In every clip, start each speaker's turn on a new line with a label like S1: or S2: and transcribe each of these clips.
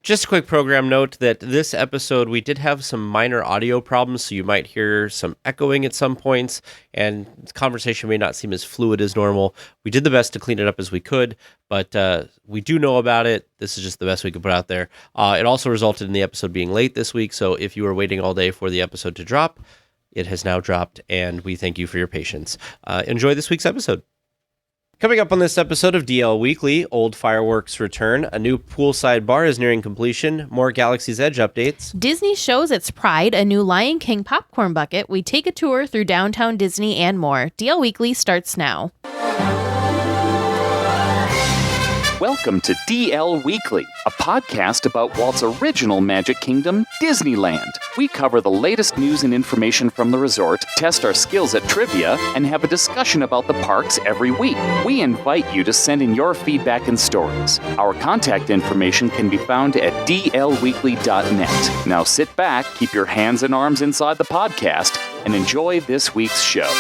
S1: Just a quick program note that this episode, we did have some minor audio problems, so you might hear some echoing at some points, and the conversation may not seem as fluid as normal. We did the best to clean it up as we could, but we do know about it. This is just the best we could put out there. It also resulted in the episode being late this week, so if you were waiting all day for the episode to drop, it has now dropped, and we thank you for your patience. Enjoy this week's episode. Coming up on this episode of DL Weekly, old fireworks return, a new poolside bar is nearing completion, more Galaxy's Edge updates.
S2: Disney shows its pride, a new Lion King popcorn bucket, we take a tour through downtown Disney, and more. DL Weekly starts now.
S3: Welcome to DL Weekly, a podcast about Walt's original Magic Kingdom, Disneyland. We cover the latest news and information from the resort, test our skills at trivia, and have a discussion about the parks every week. We invite you to send in your feedback and stories. Our contact information can be found at dlweekly.net. Now sit back, keep your hands and arms inside the podcast, and enjoy this week's show.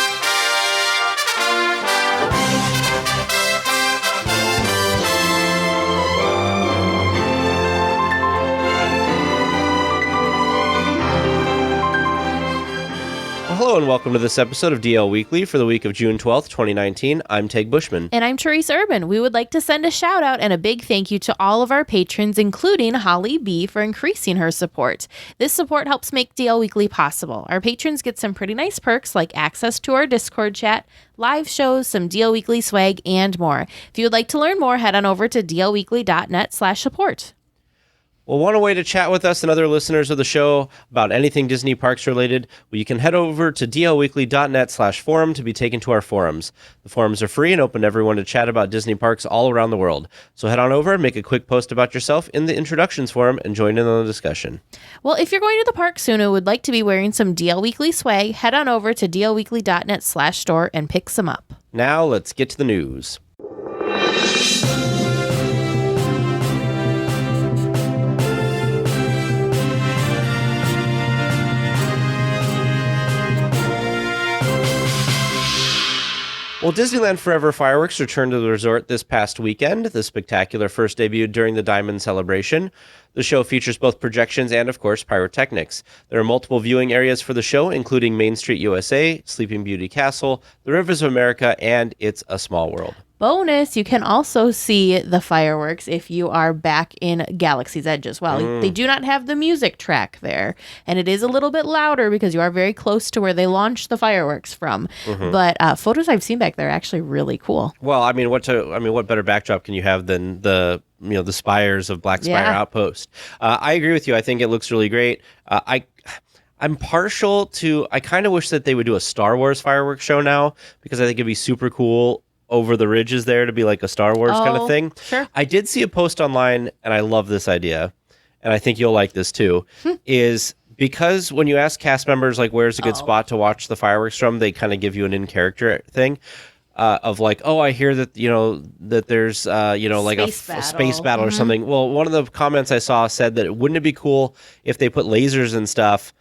S1: Hello and welcome to this episode of DL Weekly for the week of June 12th, 2019. I'm Teg Bushman.
S2: And I'm Therese Urban. We would like to send a shout out and a big thank you to all of our patrons, including Holly B, for increasing her support. This support helps make DL Weekly possible. Our patrons get some pretty nice perks like access to our Discord chat, live shows, some DL Weekly swag, and more. If you would like to learn more, head on over to dlweekly.net/support.
S1: Well, want a way to chat with us and other listeners of the show about anything Disney parks related? Well, you can head over to dlweekly.net/forum to be taken to our forums. The forums are free and open to everyone to chat about Disney parks all around the world. So head on over, make a quick post about yourself in the introductions forum, and join in on the discussion.
S2: Well, if you're going to the park soon and would like to be wearing some DL Weekly swag, head on over to dlweekly.net/store and pick some up.
S1: Now, let's get to the news. Well, Disneyland Forever fireworks returned to the resort this past weekend. The spectacular first debuted during the Diamond Celebration. The show features both projections and, of course, pyrotechnics. There are multiple viewing areas for the show, including Main Street USA, Sleeping Beauty Castle, the Rivers of America, and It's a Small World.
S2: Bonus, you can also see the fireworks if you are back in Galaxy's Edge as well. They do not have the music track there, and it is a little bit louder because you are very close to where they launched the fireworks from. But photos I've seen back there are actually really cool.
S1: Well, I mean, what better backdrop can you have than the spires of Black Spire Outpost? I agree with you. I think it looks really great. I'm partial to. I kind of wish that they would do a Star Wars fireworks show now because I think it'd be super cool over the ridges there to be like a Star Wars kind of thing.
S2: Sure.
S1: I did see a post online, and I love this idea, and I think you'll like this too, is because when you ask cast members, like, where's a good spot to watch the fireworks from, they kind of give you an in-character thing of like, oh, I hear that, that there's, like a space battle or something. Well, one of the comments I saw said that wouldn't it be cool if they put lasers and stuff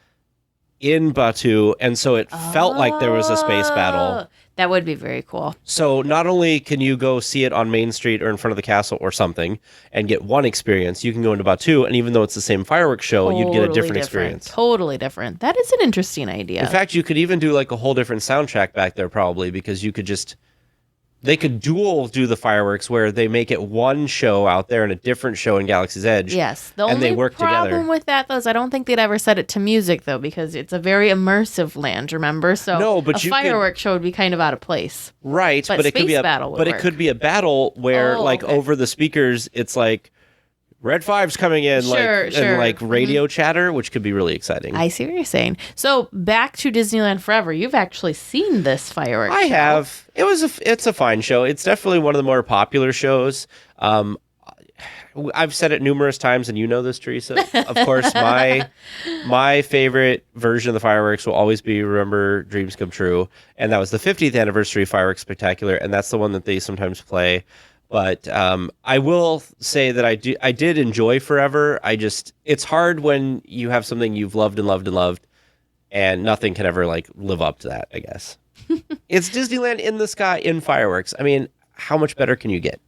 S1: in Batuu, and so it felt like there was a space battle.
S2: That would be very cool.
S1: So not only can you go see it on Main Street or in front of the castle or something and get one experience, you can go into Batuu, and even though it's the same fireworks show, you'd get a different experience.
S2: Totally different. That is an interesting idea.
S1: In fact, you could even do like a whole different soundtrack back there probably, because you could just... They could do the fireworks where they make it one show out there and a different show in Galaxy's Edge.
S2: Yes. The
S1: and
S2: only
S1: they work
S2: problem
S1: together.
S2: with that, though, is I don't think they'd ever set it to music, though, because it's a very immersive land, remember? So
S1: no, but
S2: a fireworks show would be kind of out of place.
S1: Right. But it could be it could be a battle where, over the speakers, it's like, Red 5's coming in, and like radio chatter, which could be really exciting.
S2: I see what you're saying. So back to Disneyland Forever. You've actually seen this fireworks show.
S1: Have. It's a fine show. It's definitely one of the more popular shows. I've said it numerous times, and you know this, Teresa. Of course, my favorite version of the fireworks will always be Remember Dreams Come True, and that was the 50th anniversary fireworks spectacular, and that's the one that they sometimes play. But I will say that I did enjoy Forever. It's hard when you have something you've loved and loved and loved, and nothing can ever like live up to that, I guess. It's Disneyland in the sky in fireworks. I mean, how much better can you get?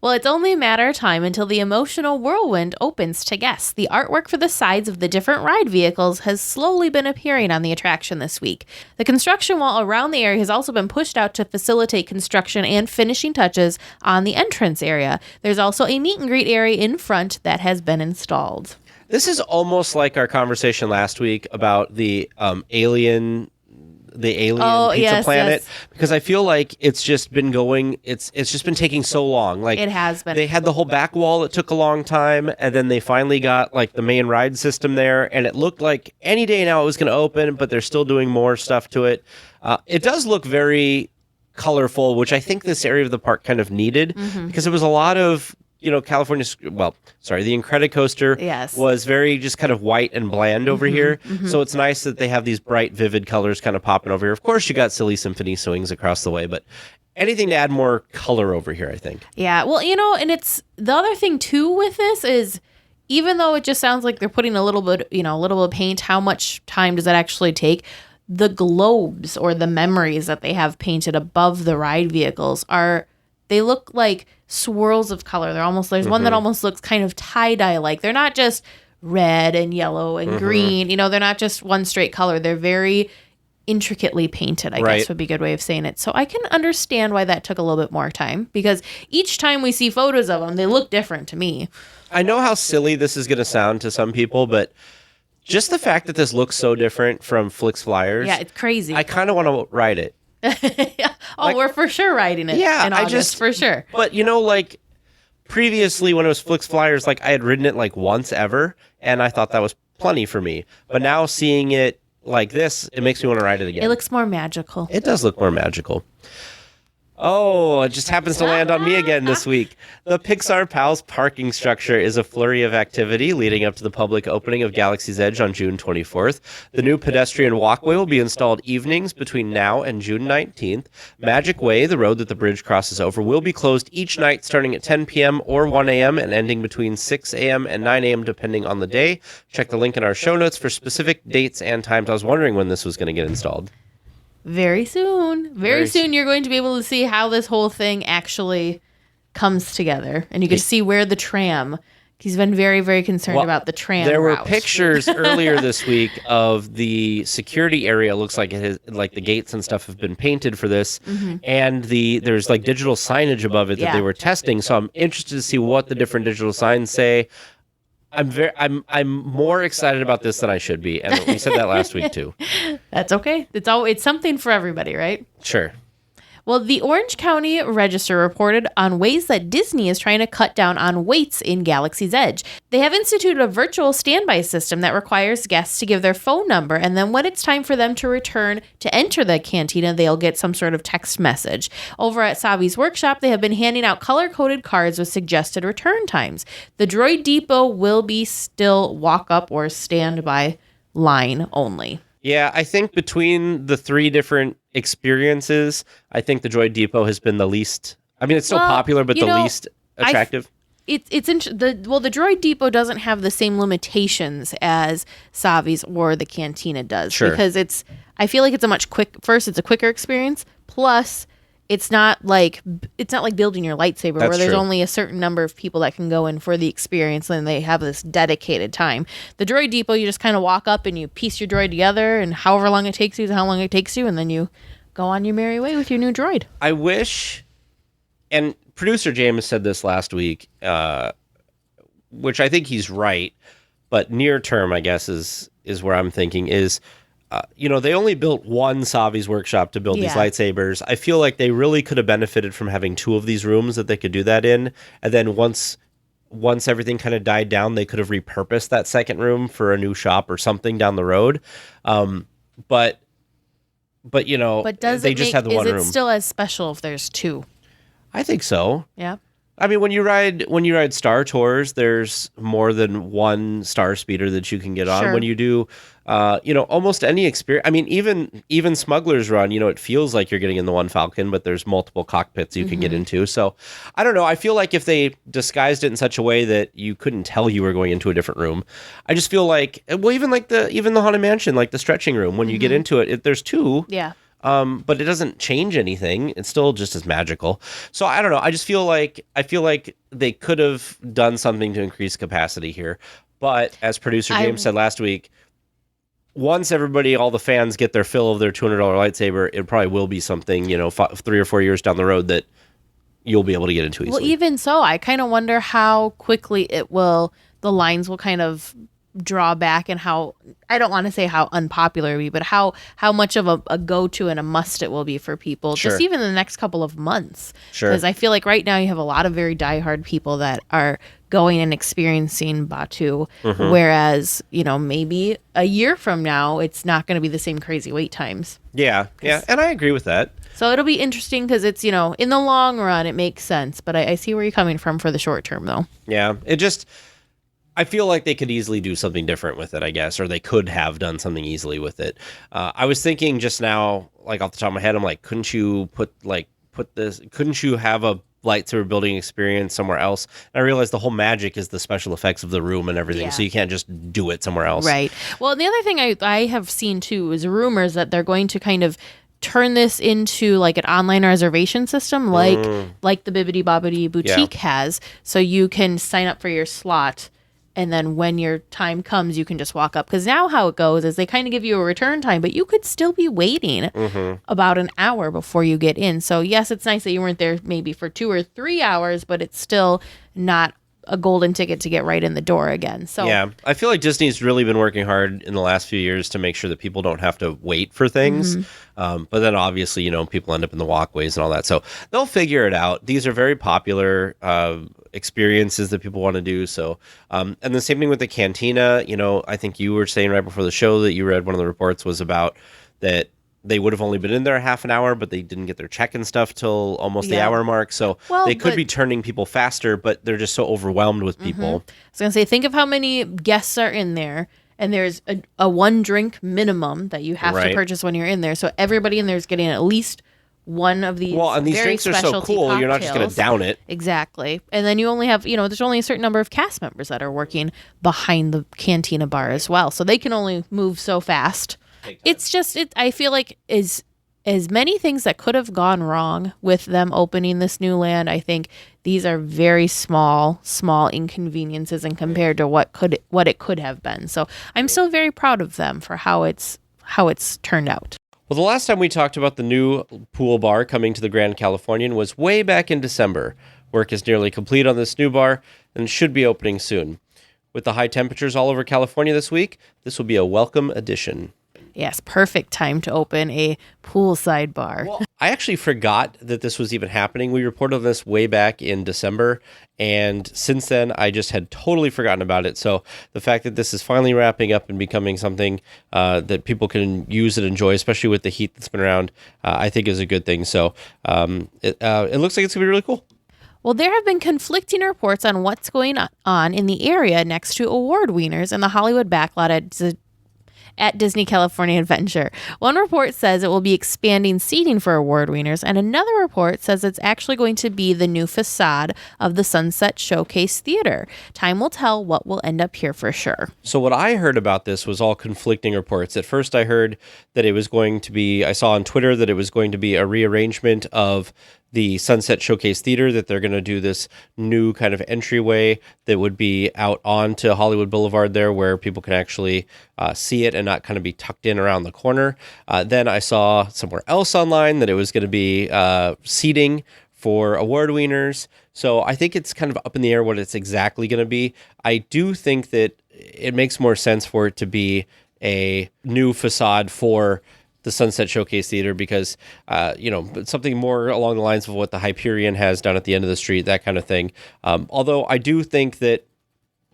S2: Well, it's only a matter of time until the emotional whirlwind opens to guests. The artwork for the sides of the different ride vehicles has slowly been appearing on the attraction this week. The construction wall around the area has also been pushed out to facilitate construction and finishing touches on the entrance area. There's also a meet and greet area in front that has been installed.
S1: This is almost like our conversation last week about the alien pizza planet, because I feel like it's just been going, it's just been taking so long. Like,
S2: it has been.
S1: They had the whole back wall, it took a long time, and then they finally got like the main ride system there, and it looked like any day now it was going to open, but they're still doing more stuff to it. It does look very colorful, which I think this area of the park kind of needed, because there was a lot of the Incredicoaster was very just kind of white and bland over here. So it's nice that they have these bright, vivid colors kind of popping over here. Of course, you got Silly Symphony swings across the way, but anything to add more color over here, I think.
S2: Yeah, well, and it's the other thing too with this is, even though it just sounds like they're putting a little bit of paint, how much time does that actually take? The globes or the memories that they have painted above the ride vehicles they look like swirls of color. There's one that almost looks kind of tie-dye like. They're not just red and yellow and green. They're not just one straight color. They're very intricately painted, I guess would be a good way of saying it. So I can understand why that took a little bit more time, because each time we see photos of them, they look different to me.
S1: I know how silly this is going to sound to some people, but just the fact that this looks so different from Flix Flyers.
S2: Yeah, it's crazy.
S1: I kind of want to ride it.
S2: We're for sure riding it in August, for sure.
S1: But, like, previously when it was Flix Flyers, like, I had ridden it, like, once ever, and I thought that was plenty for me. But now seeing it like this, it makes me want to ride it again.
S2: It looks more magical.
S1: It does look more magical. Oh, it just happens to land on me again this week. The Pixar Pals parking structure is a flurry of activity leading up to the public opening of Galaxy's Edge on June 24th. The new pedestrian walkway will be installed evenings between now and June 19th. Magic Way, the road that the bridge crosses over, will be closed each night starting at 10 p.m. or 1 a.m. and ending between 6 a.m. and 9 a.m. depending on the day. Check the link in our show notes for specific dates and times. I was wondering when this was going to get installed.
S2: Very soon. Very soon you're going to be able to see how this whole thing actually comes together. And you can see where the tram, he's been very, very concerned about the tram
S1: There
S2: route.
S1: were pictures earlier this week of the security area. It looks like it has, like the gates and stuff have been painted for this. And there's like digital signage above it that they were testing. So I'm interested to see what the different digital signs say. I'm more excited about this than I should be, and we said that last week too.
S2: That's okay. It's something for everybody, right?
S1: Sure.
S2: Well, the Orange County Register reported on ways that Disney is trying to cut down on waits in Galaxy's Edge. They have instituted a virtual standby system that requires guests to give their phone number, and then when it's time for them to return to enter the cantina, they'll get some sort of text message. Over at Savi's workshop, they have been handing out color-coded cards with suggested return times. The Droid Depot will be still walk-up or standby line only.
S1: Yeah, I think between the three different experiences, I think the Droid Depot has been the least. I mean, it's still popular, but the least attractive.
S2: The Droid Depot doesn't have the same limitations as Savi's or the Cantina does.
S1: Sure.
S2: Because I feel like it's a quicker experience. Plus, it's not like building your lightsaber where there's only a certain number of people that can go in for the experience, and they have this dedicated time. The Droid Depot, you just kind of walk up and you piece your droid together, and however long it takes you is how long it takes you, and then you go on your merry way with your new droid.
S1: I wish, and producer James said this last week, which I think he's right, but near term, I guess, is where I'm thinking is, they only built one Savi's workshop to build these lightsabers. I feel like they really could have benefited from having two of these rooms that they could do that in. And then once everything kind of died down, they could have repurposed that second room for a new shop or something down the road. But
S2: does
S1: they just had the one room.
S2: Is it still as special if there's two?
S1: I think so.
S2: Yeah.
S1: I mean, when you ride Star Tours, there's more than one Star Speeder that you can get on.
S2: Sure.
S1: When you do, almost any experience. I mean, even Smuggler's Run, it feels like you're getting in the one Falcon, but there's multiple cockpits you can get into. So I don't know. I feel like if they disguised it in such a way that you couldn't tell you were going into a different room, I just feel like, well, even the Haunted Mansion, like the stretching room, when you get into it, there's two.
S2: Yeah.
S1: but it doesn't change anything. It's still just as magical. So I don't know. I feel like they could have done something to increase capacity here. But as producer James said last week, once all the fans get their fill of their $200 lightsaber, it probably will be something, 3 or 4 years down the road that you'll be able to get into easily.
S2: Well, even so, I kind of wonder how quickly the lines will kind of draw back, and how, I don't want to say how unpopular it will be, but how much of a go-to and a must it will be for people, just even in the next couple of months.
S1: Sure.
S2: Because I feel like right now you have a lot of very diehard people that are going and experiencing Batuu, whereas, maybe a year from now, it's not going to be the same crazy wait times.
S1: Yeah, and I agree with that.
S2: So it'll be interesting because it's, in the long run, it makes sense. But I see where you're coming from for the short term, though.
S1: Yeah, I feel like they could easily do something different with it, I guess, or they could have done something easily with it. I was thinking just now, like off the top of my head, I'm like, couldn't you couldn't you have a lightsaber building experience somewhere else? And I realized the whole magic is the special effects of the room and everything, so you can't just do it somewhere else. Right.
S2: Well, the other thing I have seen, too, is rumors that they're going to kind of turn this into like an online reservation system, like the Bibbidi Bobbidi Boutique has, so you can sign up for your slot, and then when your time comes, you can just walk up. Because now how it goes is they kind of give you a return time, but you could still be waiting about an hour before you get in. So yes, it's nice that you weren't there maybe for 2 or 3 hours, but it's still not a golden ticket to get right in the door again. So
S1: yeah, I feel like Disney's really been working hard in the last few years to make sure that people don't have to wait for things. But then obviously, people end up in the walkways and all that. So they'll figure it out. These are very popular experiences that people want to do. So, and the same thing with the cantina. I think you were saying right before the show that you read one of the reports was about that they would have only been in there half an hour, but they didn't get their check and stuff till almost the hour mark. So they could be turning people faster, but they're just so overwhelmed with people.
S2: I was going to say, think of how many guests are in there, and there's a 1 drink minimum that you have to purchase when you're in there. So everybody in there is getting at least one of these.
S1: Well, and these drinks are so cool,
S2: cocktails.
S1: You're not just going to down it.
S2: Exactly. And then you only have, there's only a certain number of cast members that are working behind the cantina bar as well. So they can only move so fast. It's just, I feel like as many things that could have gone wrong with them opening this new land, I think these are very small inconveniences and compared to what it could have been. So I'm still very proud of them for how it's turned out.
S1: Well, the last time we talked about the new pool bar coming to the Grand Californian was way back in December. Work is nearly complete on this new bar and should be opening soon. With the high temperatures all over California this week, this will be a welcome addition.
S2: Yes, perfect time to open a poolside bar.
S1: Well, I actually forgot that this was even happening. We reported this way back in December, and since then, I just had totally forgotten about it. So the fact that this is finally wrapping up and becoming something that people can use and enjoy, especially with the heat that's been around, I think is a good thing. So it looks like it's going to be really cool.
S2: Well, there have been conflicting reports on what's going on in the area next to award wieners in the Hollywood backlot at Disney California Adventure. One report says it will be expanding seating for award wieners, and another report says it's actually going to be the new facade of the Sunset Showcase Theater. Time will tell what will end up here for sure.
S1: So what I heard about this was all conflicting reports. At first I heard that it was going to be, I saw on Twitter that it was going to be a rearrangement of the Sunset Showcase Theater, that they're going to do this new kind of entryway that would be out onto Hollywood Boulevard there, where people can actually see it and not kind of be tucked in around the corner. Then I saw somewhere else online that it was going to be seating for award wieners. So I think it's kind of up in the air what it's exactly going to be. I do think that it makes more sense for it to be a new facade for the Sunset Showcase Theater, because, something more along the lines of what the Hyperion has down at the end of the street, that kind of thing. Although I do think that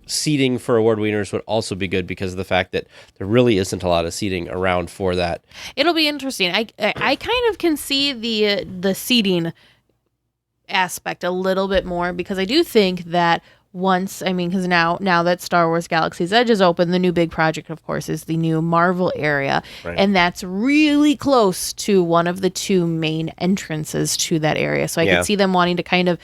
S1: seating for award wieners would also be good because of the fact that there really isn't a lot of seating around for that.
S2: It'll be interesting. I kind of can see the seating aspect a little bit more, because I do think that because now that Star Wars Galaxy's Edge is open, the new big project, of course, is the new Marvel area. Right. And that's really close to one of the 2 main entrances to that area. So I could see them wanting to kind of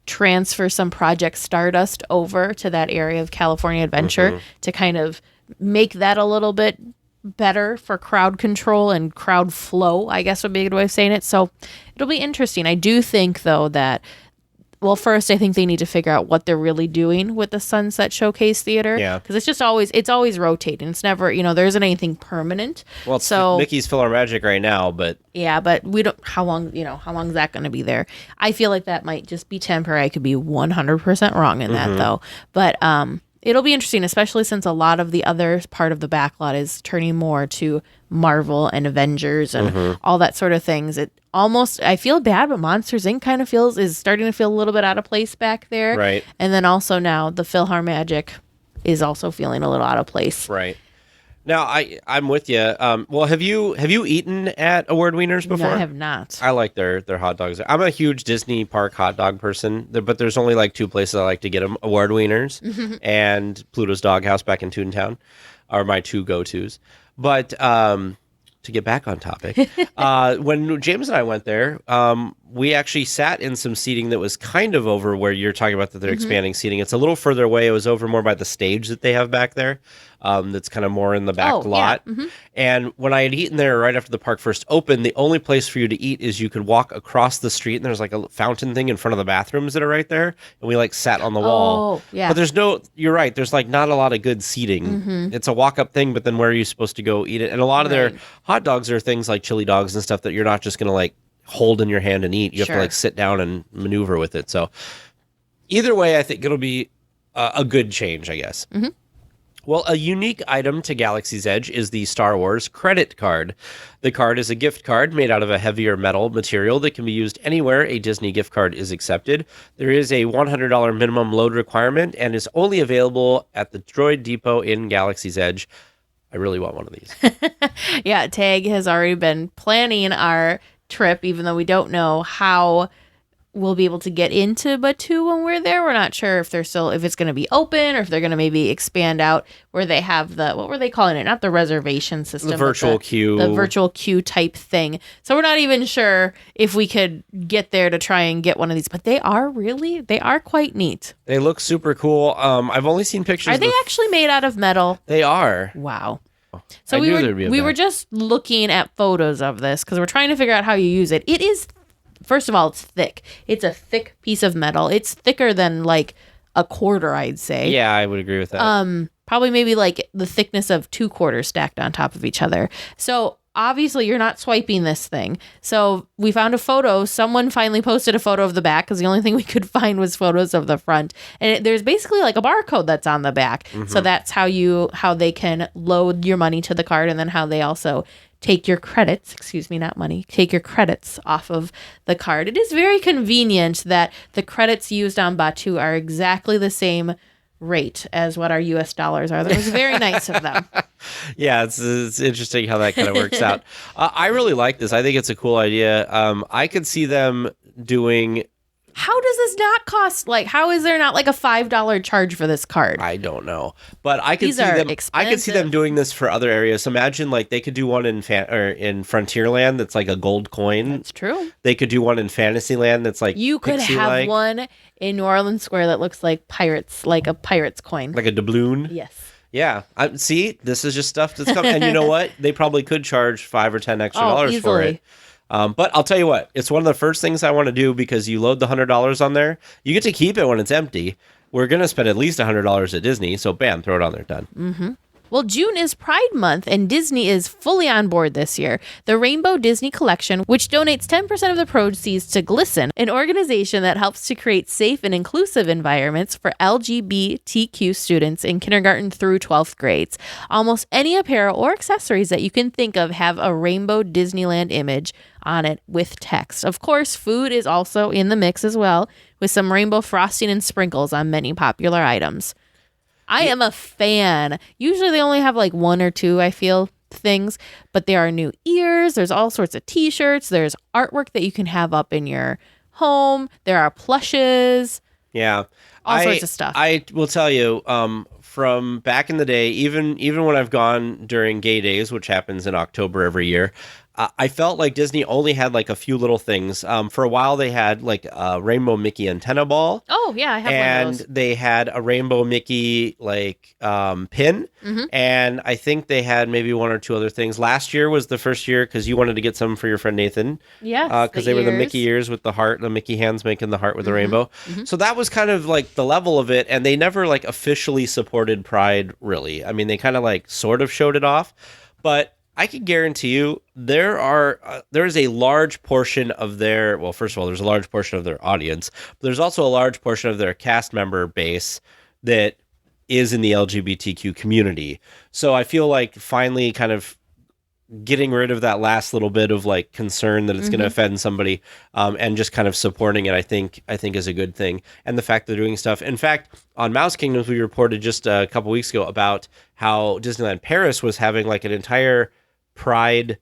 S2: transfer some Project Stardust over to that area of California Adventure to kind of make that a little bit better for crowd control and crowd flow, I guess would be a good way of saying it. So it'll be interesting. I do think, though, that, well, first, I think they need to figure out what they're really doing with the Sunset Showcase Theater.
S1: Yeah.
S2: Because it's always rotating. It's never, there isn't anything permanent.
S1: Well, it's
S2: so
S1: Mickey's PhilharMagic right now, but
S2: yeah, but we don't, how long is that going to be there? I feel like that might just be temporary. I could be 100% wrong in that, though. But it'll be interesting, especially since a lot of the other part of the backlot is turning more to Marvel and Avengers and all that sort of things. It almost, I feel bad, but Monsters Inc. kind of is starting to feel a little bit out of place back there.
S1: Right.
S2: And then also now the PhilharMagic is also feeling a little out of place.
S1: right. Now, I'm with you. Well, have you eaten at Award Wieners before?
S2: No, I have not.
S1: I like their hot dogs. I'm a huge Disney park hot dog person, but there's only like two places I like to get them: Award Wieners and Pluto's Doghouse back in Toontown are my two go-tos. But to get back on topic, when James and I went there, we actually sat in some seating that was kind of over where you're talking about that they're expanding seating. It's a little further away. It was over more by the stage that they have back there. That's kind of more in the back lot.
S2: Yeah.
S1: And when I had eaten there right after the park first opened, the only place for you to eat is you could walk across the street and there's like a fountain thing in front of the bathrooms that are right there. And we like sat on the wall.
S2: Oh, yeah.
S1: But you're right. There's like not a lot of good seating. It's a walk up thing, but then where are you supposed to go eat it? And a lot of their hot dogs are things like chili dogs and stuff that you're not just going to like hold in your hand and eat. You have to like sit down and maneuver with it. So either way, I think it'll be a good change, I guess. Well, a unique item to Galaxy's Edge is the Star Wars credit card. The card is a gift card made out of a heavier metal material that can be used anywhere a Disney gift card is accepted. There is a $100 minimum load requirement and is only available at the Droid Depot in Galaxy's Edge. I really want one of these.
S2: Yeah, Tag has already been planning our trip, even though we don't know how we'll be able to get into Batuu when we're there. We're not sure if it's going to be open or if they're going to maybe expand out where they have what were they calling it? Not the reservation system.
S1: The virtual queue.
S2: The virtual queue type thing. So we're not even sure if we could get there to try and get one of these, but they are quite neat.
S1: They look super cool. I've only seen pictures.
S2: Are they actually made out of metal?
S1: They are.
S2: Wow. So
S1: I knew there'd be a
S2: we
S1: bag.
S2: were just looking at photos of this because we're trying to figure out how you use it. It is, first of all, it's thick. It's a thick piece of metal. It's thicker than like a quarter, I'd say.
S1: Yeah, I would agree with that.
S2: Probably maybe like the thickness of 2 quarters stacked on top of each other. So obviously you're not swiping this thing. So we found a photo. Someone finally posted a photo of the back because the only thing we could find was photos of the front. And there's basically like a barcode that's on the back. So that's how they can load your money to the card, and then how they also take your credits, take your credits off of the card. It is very convenient that the credits used on Batuu are exactly the same rate as what our US dollars are. That was very nice of them.
S1: Yeah, it's interesting how that kind of works out. I really like this. I think it's a cool idea. I could see them doing...
S2: How does this not cost? Like, how is there not like a $5 charge for this card?
S1: I don't know, but I could
S2: These
S1: see
S2: are
S1: them. I could see them
S2: expensive.
S1: doing this for other areas. Imagine like they could do one in Frontierland that's like a gold coin.
S2: It's true.
S1: They could do one in Fantasyland that's like
S2: You could
S1: pixie-like,
S2: have one in New Orleans Square that looks like pirates, like a pirate's coin.
S1: like a doubloon.
S2: Yes.
S1: Yeah, see, this is just stuff that's coming. And you know what? They probably could charge $5 or $10 extra dollars for
S2: easily.
S1: it. But I'll tell you what, it's one of the first things I want to do because you load the $100 on there. You get to keep it when it's empty. We're going to spend at least $100 at Disney. So bam, throw it on there, done.
S2: Well, June is Pride Month, and Disney is fully on board this year. The Rainbow Disney Collection, which donates 10% of the proceeds to Glisten, an organization that helps to create safe and inclusive environments for LGBTQ students in kindergarten through 12th grades. Almost any apparel or accessories that you can think of have a Rainbow Disneyland image on it with text. Of course, food is also in the mix as well, with some rainbow frosting and sprinkles on many popular items. I am a fan. Usually they only have like 1 or 2, I feel, things, but there are new ears. There's all sorts of t-shirts. There's artwork that you can have up in your home. There are plushes.
S1: Yeah.
S2: all sorts of stuff.
S1: I will tell you, from back in the day, even when I've gone during gay days, which happens in October every year, I felt like Disney only had like a few little things. For a while, they had like a Rainbow Mickey antenna ball.
S2: Oh, yeah, I have one of those.
S1: And they had a Rainbow Mickey like pin.
S2: Mm-hmm.
S1: And I think they had maybe one or two other things. Last year was the first year because you wanted to get some for your friend Nathan.
S2: Yes,
S1: because they were the Mickey ears with the heart, the Mickey hands making the heart with the rainbow.
S2: Mm-hmm.
S1: So that was kind of like the level of it. And they never like officially supported Pride, really. I mean, they kind of like sort of showed it off. But I can guarantee you there is a large portion of their, well, first of all, there's a large portion of their audience, but there's also a large portion of their cast member base that is in the LGBTQ community. So I feel like finally kind of getting rid of that last little bit of like concern that it's going to offend somebody, and just kind of supporting it, I think is a good thing. And the fact they're doing stuff. In fact, on Mouse Kingdoms, we reported just a couple weeks ago about how Disneyland Paris was having like an entire Pride.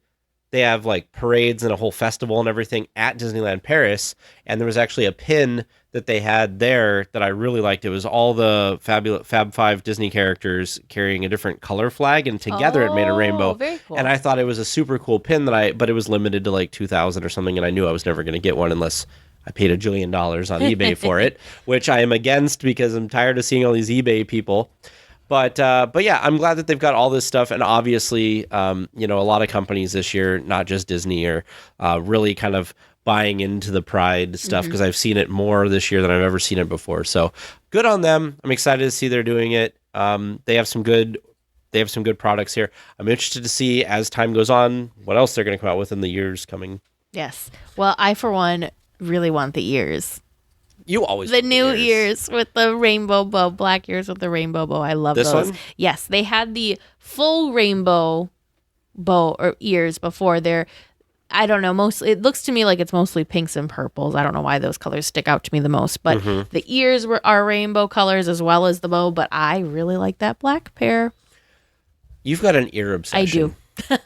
S1: They have like parades and a whole festival and everything at Disneyland Paris. And there was actually a pin that they had there that I really liked. It was all the Fab Five Disney characters carrying a different color flag, and together it made a rainbow.
S2: Very cool.
S1: And I thought it was a super cool pin but it was limited to like 2,000 or something. And I knew I was never going to get one unless I paid $1 jillion on eBay for it, which I am against because I'm tired of seeing all these eBay people. But yeah, I'm glad that they've got all this stuff. And obviously, a lot of companies this year, not just Disney, are really kind of buying into the Pride stuff, because I've seen it more this year than I've ever seen it before. So good on them. I'm excited to see they're doing it. They have some good products here. I'm interested to see, as time goes on, what else they're going to come out with in the years coming.
S2: Yes. Well, I, for one, really want the ears.
S1: You always
S2: the new ears with the rainbow bow, black ears with the rainbow bow. I love
S1: this
S2: those.
S1: One?
S2: Yes, they had the full rainbow bow or ears before. They're, I don't know, mostly it looks to me like it's mostly pinks and purples. I don't know why those colors stick out to me the most, but the ears are rainbow colors as well as the bow. But I really like that black pair.
S1: You've got an ear obsession.
S2: I do.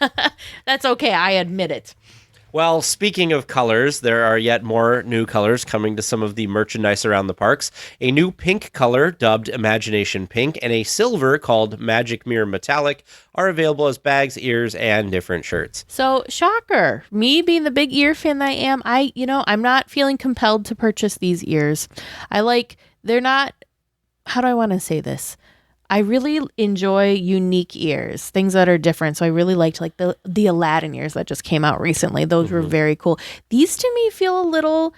S2: That's okay. I admit it.
S1: Well, speaking of colors, there are yet more new colors coming to some of the merchandise around the parks. A new pink color, dubbed Imagination Pink, and a silver called Magic Mirror Metallic are available as bags, ears, and different shirts.
S2: So, shocker. Me being the big ear fan that I am, I'm not feeling compelled to purchase these ears. They're not, how do I want to say this? I really enjoy unique ears, things that are different. So I really liked like the Aladdin ears that just came out recently. Those were very cool. These to me feel a little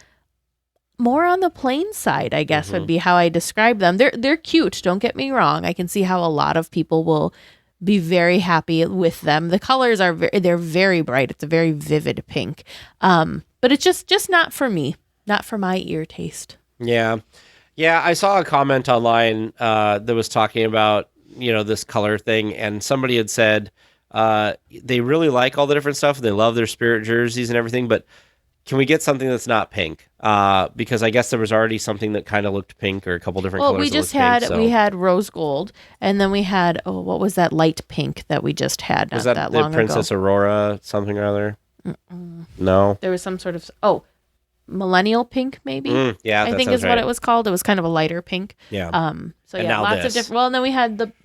S2: more on the plain side, I guess would be how I describe them. They're cute. Don't get me wrong. I can see how a lot of people will be very happy with them. The colors they're very bright. It's a very vivid pink. But it's just not for me, not for my ear taste.
S1: Yeah. Yeah, I saw a comment online that was talking about, this color thing, and somebody had said they really like all the different stuff. They love their Spirit jerseys and everything, but can we get something that's not pink? Because I guess there was already something that kind of looked pink, or a couple different colors.
S2: Well, we had rose gold, and then we had, what was that light pink that we just had not that long ago?
S1: Princess Aurora something or other? No.
S2: There was some sort of, millennial pink, maybe.
S1: Yeah,
S2: I think is what it was called. It was kind of a lighter pink.
S1: Yeah.
S2: So and yeah, lots of different. Well, and then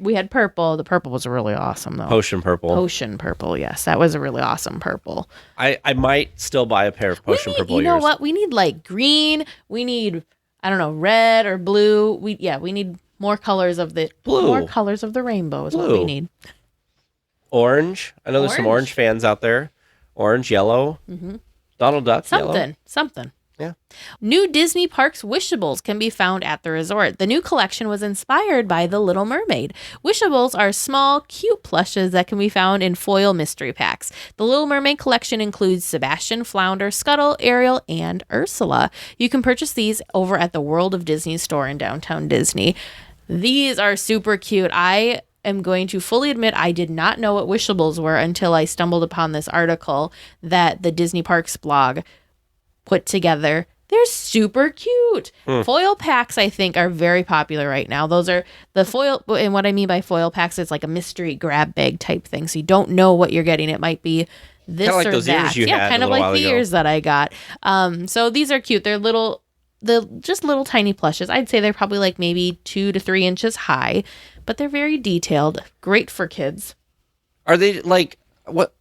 S2: we had purple. The purple was really awesome though.
S1: Potion purple.
S2: Yes, that was a really awesome purple.
S1: I might still buy a pair of potion purple.
S2: You know what? We need like green. We need, I don't know, red or blue. We need more colors of the
S1: blue.
S2: More colors of the rainbow is what we need.
S1: Orange. I know there's some orange fans out there. Orange, yellow. Donald Duck.
S2: Something.
S1: Yeah.
S2: New Disney Parks Wishables can be found at the resort. The new collection was inspired by The Little Mermaid. Wishables are small, cute plushes that can be found in foil mystery packs. The Little Mermaid collection includes Sebastian, Flounder, Scuttle, Ariel, and Ursula. You can purchase these over at the World of Disney store in downtown Disney. These are super cute. I am going to fully admit I did not know what Wishables were until I stumbled upon this article that the Disney Parks blog put together. They're super cute. Foil packs, I think, are very popular right now. Those are the foil, and what I mean by foil packs, it's like a mystery grab bag type thing. So you don't know what you're getting. It might be this
S1: like
S2: or
S1: those
S2: that.
S1: Ears you had
S2: kind of like the ears that I got. So these are cute. They're little the just little tiny plushes. I'd say they're probably like maybe 2 to 3 inches high, but they're very detailed. Great for kids.
S1: Are they like what?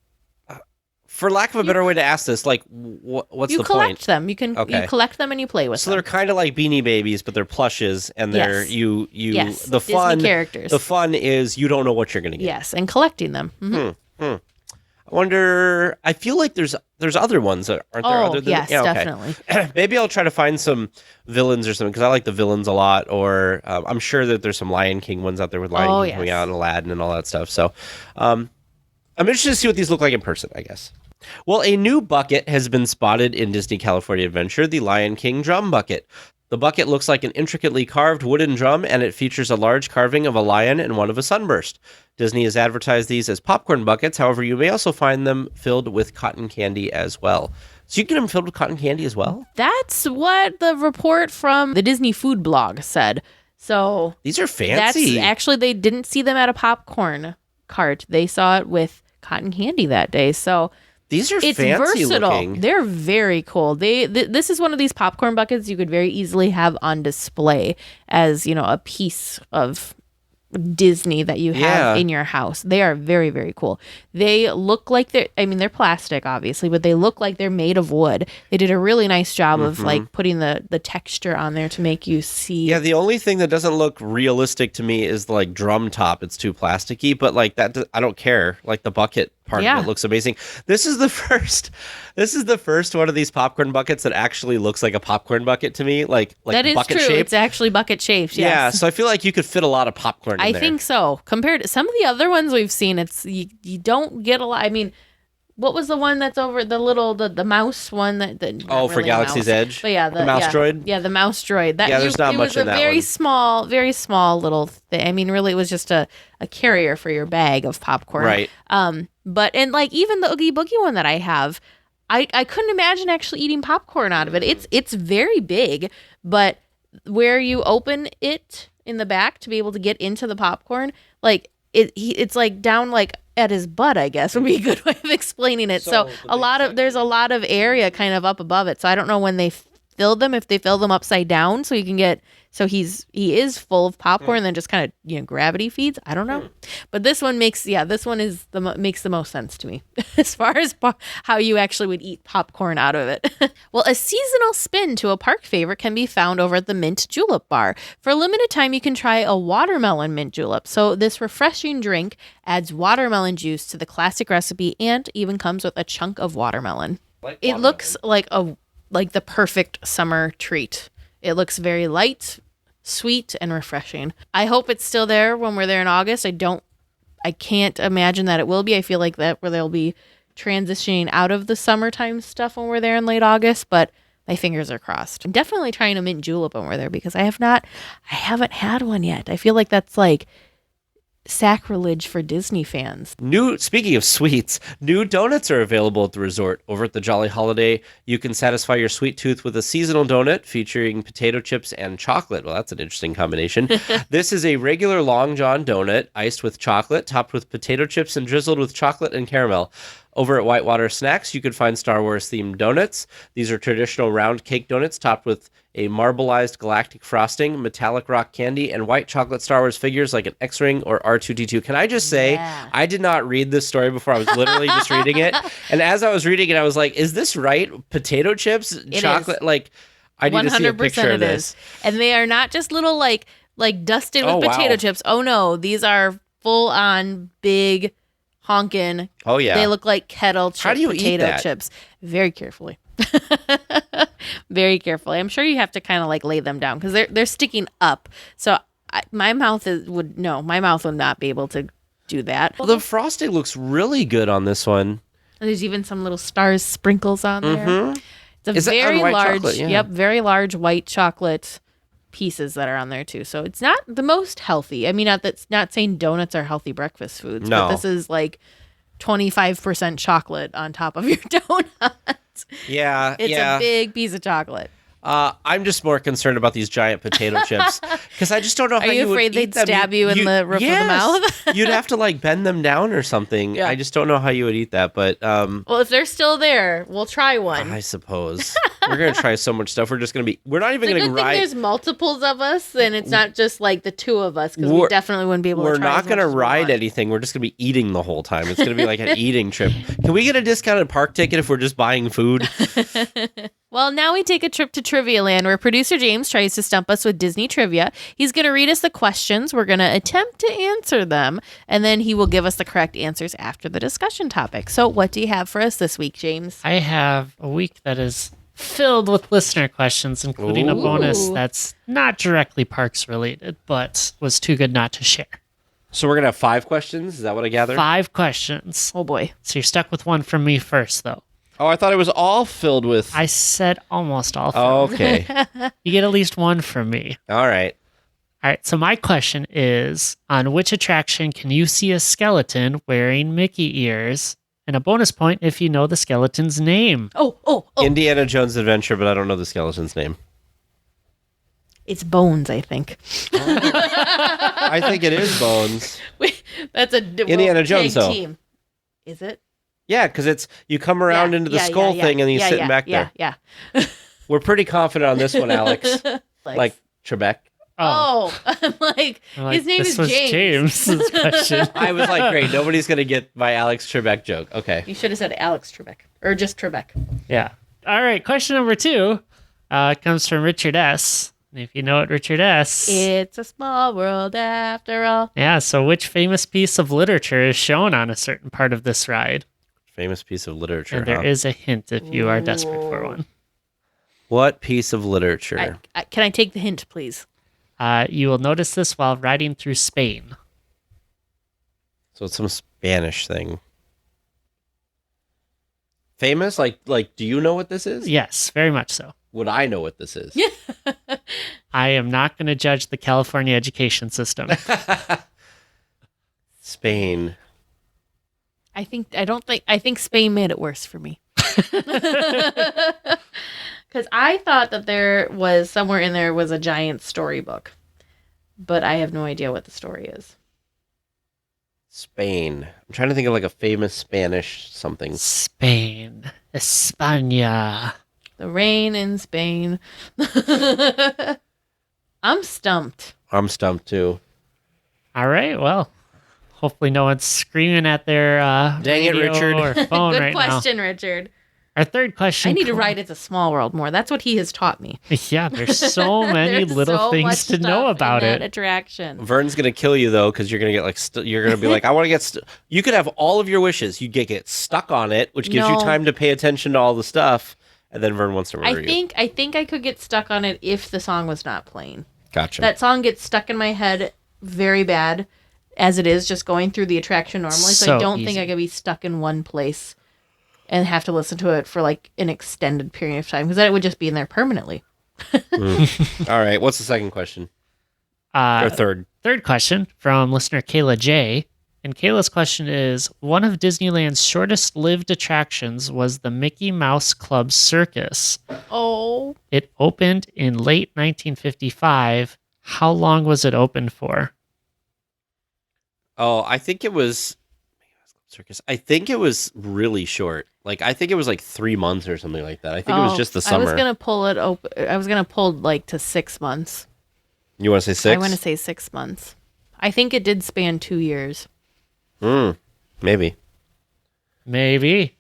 S1: For lack of a better way to ask this, like what's the point?
S2: You collect them. You collect them and you play with them.
S1: So they're kind of like Beanie Babies, but they're plushes, and they're
S2: yes.
S1: the fun
S2: Disney characters.
S1: The fun is you don't know what you're going to get.
S2: Yes, and collecting them. Mm-hmm.
S1: I wonder. I feel like there's other ones, aren't there? Other than,
S2: yes, definitely.
S1: Maybe I'll try to find some villains or something because I like the villains a lot. Or I'm sure that there's some Lion King ones out there with Lion King coming out and Aladdin and all that stuff. So I'm interested to see what these look like in person, I guess. Well, a new bucket has been spotted in Disney California Adventure, the Lion King drum bucket. The bucket looks like an intricately carved wooden drum, and it features a large carving of a lion and one of a sunburst. Disney has advertised these as popcorn buckets. However, you may also find them filled with cotton candy as well. So you can get them filled with cotton candy as well?
S2: That's what the report from the Disney food blog said. So
S1: these are fancy.
S2: Actually, they didn't see them at a popcorn cart. They saw it with cotton candy that day. So
S1: these are
S2: it's
S1: fancy
S2: versatile.
S1: Looking.
S2: They're very cool. This is one of these popcorn buckets you could very easily have on display as, a piece of Disney that you have in your house. They are very, very cool. They look like they're plastic, obviously, but they look like they're made of wood. They did a really nice job of like putting the texture on there to make you see.
S1: Yeah, the only thing that doesn't look realistic to me is the like drum top. It's too plasticky, but like that, I don't care. Like the bucket part of it looks amazing. This is the first one of these popcorn buckets that actually looks like a popcorn bucket to me. Like
S2: that is
S1: bucket
S2: true.
S1: shaped.
S2: It's actually bucket shaped. Yes.
S1: Yeah, so I feel like you could fit a lot of popcorn in there.
S2: I think so. Compared to some of the other ones we've seen, it's you don't get a lot. I mean, what was the one that's over the mouse one that
S1: for
S2: really
S1: Galaxy's Edge?
S2: But yeah,
S1: the mouse droid.
S2: Yeah, the mouse droid.
S1: There's not much in that one.
S2: It was a very small little thing. I mean, really, it was just a carrier for your bag of popcorn.
S1: Right.
S2: But like even the Oogie Boogie one that I have, I couldn't imagine actually eating popcorn out of it. It's very big, but where you open it in the back to be able to get into the popcorn, like it's like down like at his butt, I guess would be a good way of explaining it. So there's a lot of area kind of up above it. So I don't know when they filled them, if they fill them upside down so you can get, so he is full of popcorn and then just kind of, gravity feeds. I don't know. But this one makes the most sense to me as far as how you actually would eat popcorn out of it. Well, a seasonal spin to a park favorite can be found over at the Mint Julep Bar. For a limited time, you can try a watermelon mint julep. So this refreshing drink adds watermelon juice to the classic recipe and even comes with a chunk of watermelon. It looks like the perfect summer treat. It looks very light, sweet, and refreshing. I hope it's still there when we're there in August. I can't imagine that it will be. I feel like that where they'll be transitioning out of the summertime stuff when we're there in late August, but my fingers are crossed. I'm definitely trying a mint julep when we're there because I haven't had one yet. I feel like that's like sacrilege for Disney fans.
S1: Speaking of sweets, new donuts are available at the resort. Over at the Jolly Holiday, you can satisfy your sweet tooth with a seasonal donut featuring potato chips and chocolate. Well, that's an interesting combination. This is a regular Long John donut, iced with chocolate, topped with potato chips and drizzled with chocolate and caramel. Over at Whitewater Snacks, you could find Star Wars-themed donuts. These are traditional round cake donuts topped with a marbleized galactic frosting, metallic rock candy, and white chocolate Star Wars figures like an X-Wing or R2-D2. Can I just say, I did not read this story before. I was literally just reading it. And as I was reading it, I was like, is this right? Potato chips? Chocolate? Like, I need to see a picture of this.
S2: And they are not just little like dusted with potato chips. Oh, no. These are full-on big honkin'.
S1: Oh, yeah.
S2: They look like kettle
S1: How do you
S2: potato
S1: eat that?
S2: chips. Very carefully. Very carefully. I'm sure you have to kind of like lay them down because they're sticking up. So my mouth would not be able to do that.
S1: Well, the frosting looks really good on this one.
S2: And there's even some little stars sprinkles on there. It's a very large, very large white chocolate pieces that are on there too. So it's not the most healthy. I mean, not saying donuts are healthy breakfast foods, but this is like 25% chocolate on top of your donut.
S1: Yeah,
S2: it's a big piece of chocolate.
S1: I'm just more concerned about these giant potato chips because I just don't know how
S2: you
S1: you would
S2: afraid
S1: eat
S2: they'd
S1: them.
S2: stab you in the roof of the mouth?
S1: You'd have to like bend them down or something.
S2: Yeah.
S1: I just don't know how you would eat that. But
S2: Well, if they're still there, we'll try one.
S1: I suppose we're gonna try so much stuff. We're not even
S2: It's a
S1: gonna
S2: good thing
S1: ride.
S2: there's multiples of us, and it's not just like the two of us, because we definitely wouldn't be able to
S1: We're
S2: try
S1: not
S2: as much
S1: gonna
S2: as we
S1: ride
S2: want.
S1: anything. We're just gonna be eating the whole time. It's gonna be like an eating trip. Can we get a discounted park ticket if we're just buying food?
S2: Well, now we take a trip to Trivia Land, where producer James tries to stump us with Disney trivia. He's going to read us the questions. We're going to attempt to answer them, and then he will give us the correct answers after the discussion topic. So what do you have for us this week, James?
S4: I have a week that is filled with listener questions, including a bonus
S2: Ooh.
S4: that's not directly parks related, but was too good not to share.
S1: So we're gonna have 5 questions. Is that what I gather?
S4: 5 questions.
S2: Oh, boy.
S4: So you're stuck with one from me first, though.
S1: Oh, I thought it was all filled with.
S4: I said almost all.
S1: Oh, okay.
S4: You get at least one from me.
S1: All right.
S4: All right, so my question is, on which attraction can you see a skeleton wearing Mickey ears? And a bonus point if you know the skeleton's name.
S2: Oh.
S1: Indiana Jones Adventure, but I don't know the skeleton's name.
S2: It's Bones, I think.
S1: I think it is Bones.
S2: Wait, that's a
S1: Indiana Jones,
S2: tag
S1: though.
S2: team. Is it?
S1: Yeah, because it's you come around into the skull thing and he's sitting back there.
S2: Yeah.
S1: We're pretty confident on this one, Alex. Like Trebek.
S2: Oh, I'm like,
S4: I'm like,
S2: his name
S4: this
S2: is
S4: was
S2: James.
S4: James's question.
S1: I was like, great, nobody's gonna get my Alex Trebek joke. Okay.
S2: You should have said Alex Trebek, or just Trebek.
S4: Yeah. All right, question number 2 comes from Richard S. And if you know it, Richard S.
S2: It's a small world after all.
S4: Yeah, so which famous piece of literature is shown on a certain part of this ride?
S1: Famous piece of literature.
S4: And there
S1: huh?
S4: is a hint if you are desperate for one.
S1: What piece of literature?
S2: Can I take the hint, please?
S4: You will notice this while riding through Spain.
S1: So it's some Spanish thing. Famous? Like, do you know what this is?
S4: Yes, very much so.
S1: Would I know what this is?
S4: I am not going to judge the California education system.
S1: Spain.
S2: I think Spain made it worse for me. Because I thought that there was somewhere in there was a giant storybook, but I have no idea what the story is.
S1: Spain. I'm trying to think of like a famous Spanish something.
S4: Spain. España.
S2: The rain in Spain. I'm stumped.
S1: I'm stumped too.
S4: All right, well, hopefully no one's screaming at their
S1: Dang it,
S4: radio
S1: Richard.
S4: or phone
S2: Good
S4: right
S2: question, Richard.
S4: now. Our third question.
S2: I need to write It's a Small World more. That's what he has taught me.
S4: Yeah, there's so many
S2: There's
S4: little
S2: so
S4: things
S2: much
S4: to know
S2: stuff
S4: about
S2: in that
S4: it.
S2: attraction.
S1: Vern's gonna kill you though, because you're gonna get like you're gonna be like, I want to get. You could have all of your wishes. You get stuck on it, which gives you
S2: No.
S1: time to pay attention to all the stuff, and then Vern wants to murder you.
S2: I think I could get stuck on it if the song was not playing.
S1: Gotcha.
S2: That song gets stuck in my head very bad as it is just going through the attraction normally. So I
S4: So
S2: don't think
S4: easy.
S2: I could be stuck in one place and have to listen to it for like an extended period of time, because then it would just be in there permanently.
S1: All right. What's the second question? Or third?
S4: Third question from listener Kayla J. And Kayla's question is, one of Disneyland's shortest lived attractions was the Mickey Mouse Club Circus.
S2: Oh.
S4: It opened in late 1955. How long was it open for?
S1: Oh, I think it was Circus. I think it was really short. Like I think it was like 3 months or something like that. I think it was just the summer.
S2: I was gonna pull it open. I was gonna pull like to 6 months.
S1: You want to say 6?
S2: I want to say 6 months. I think it did span 2 years.
S1: Maybe.
S4: Maybe.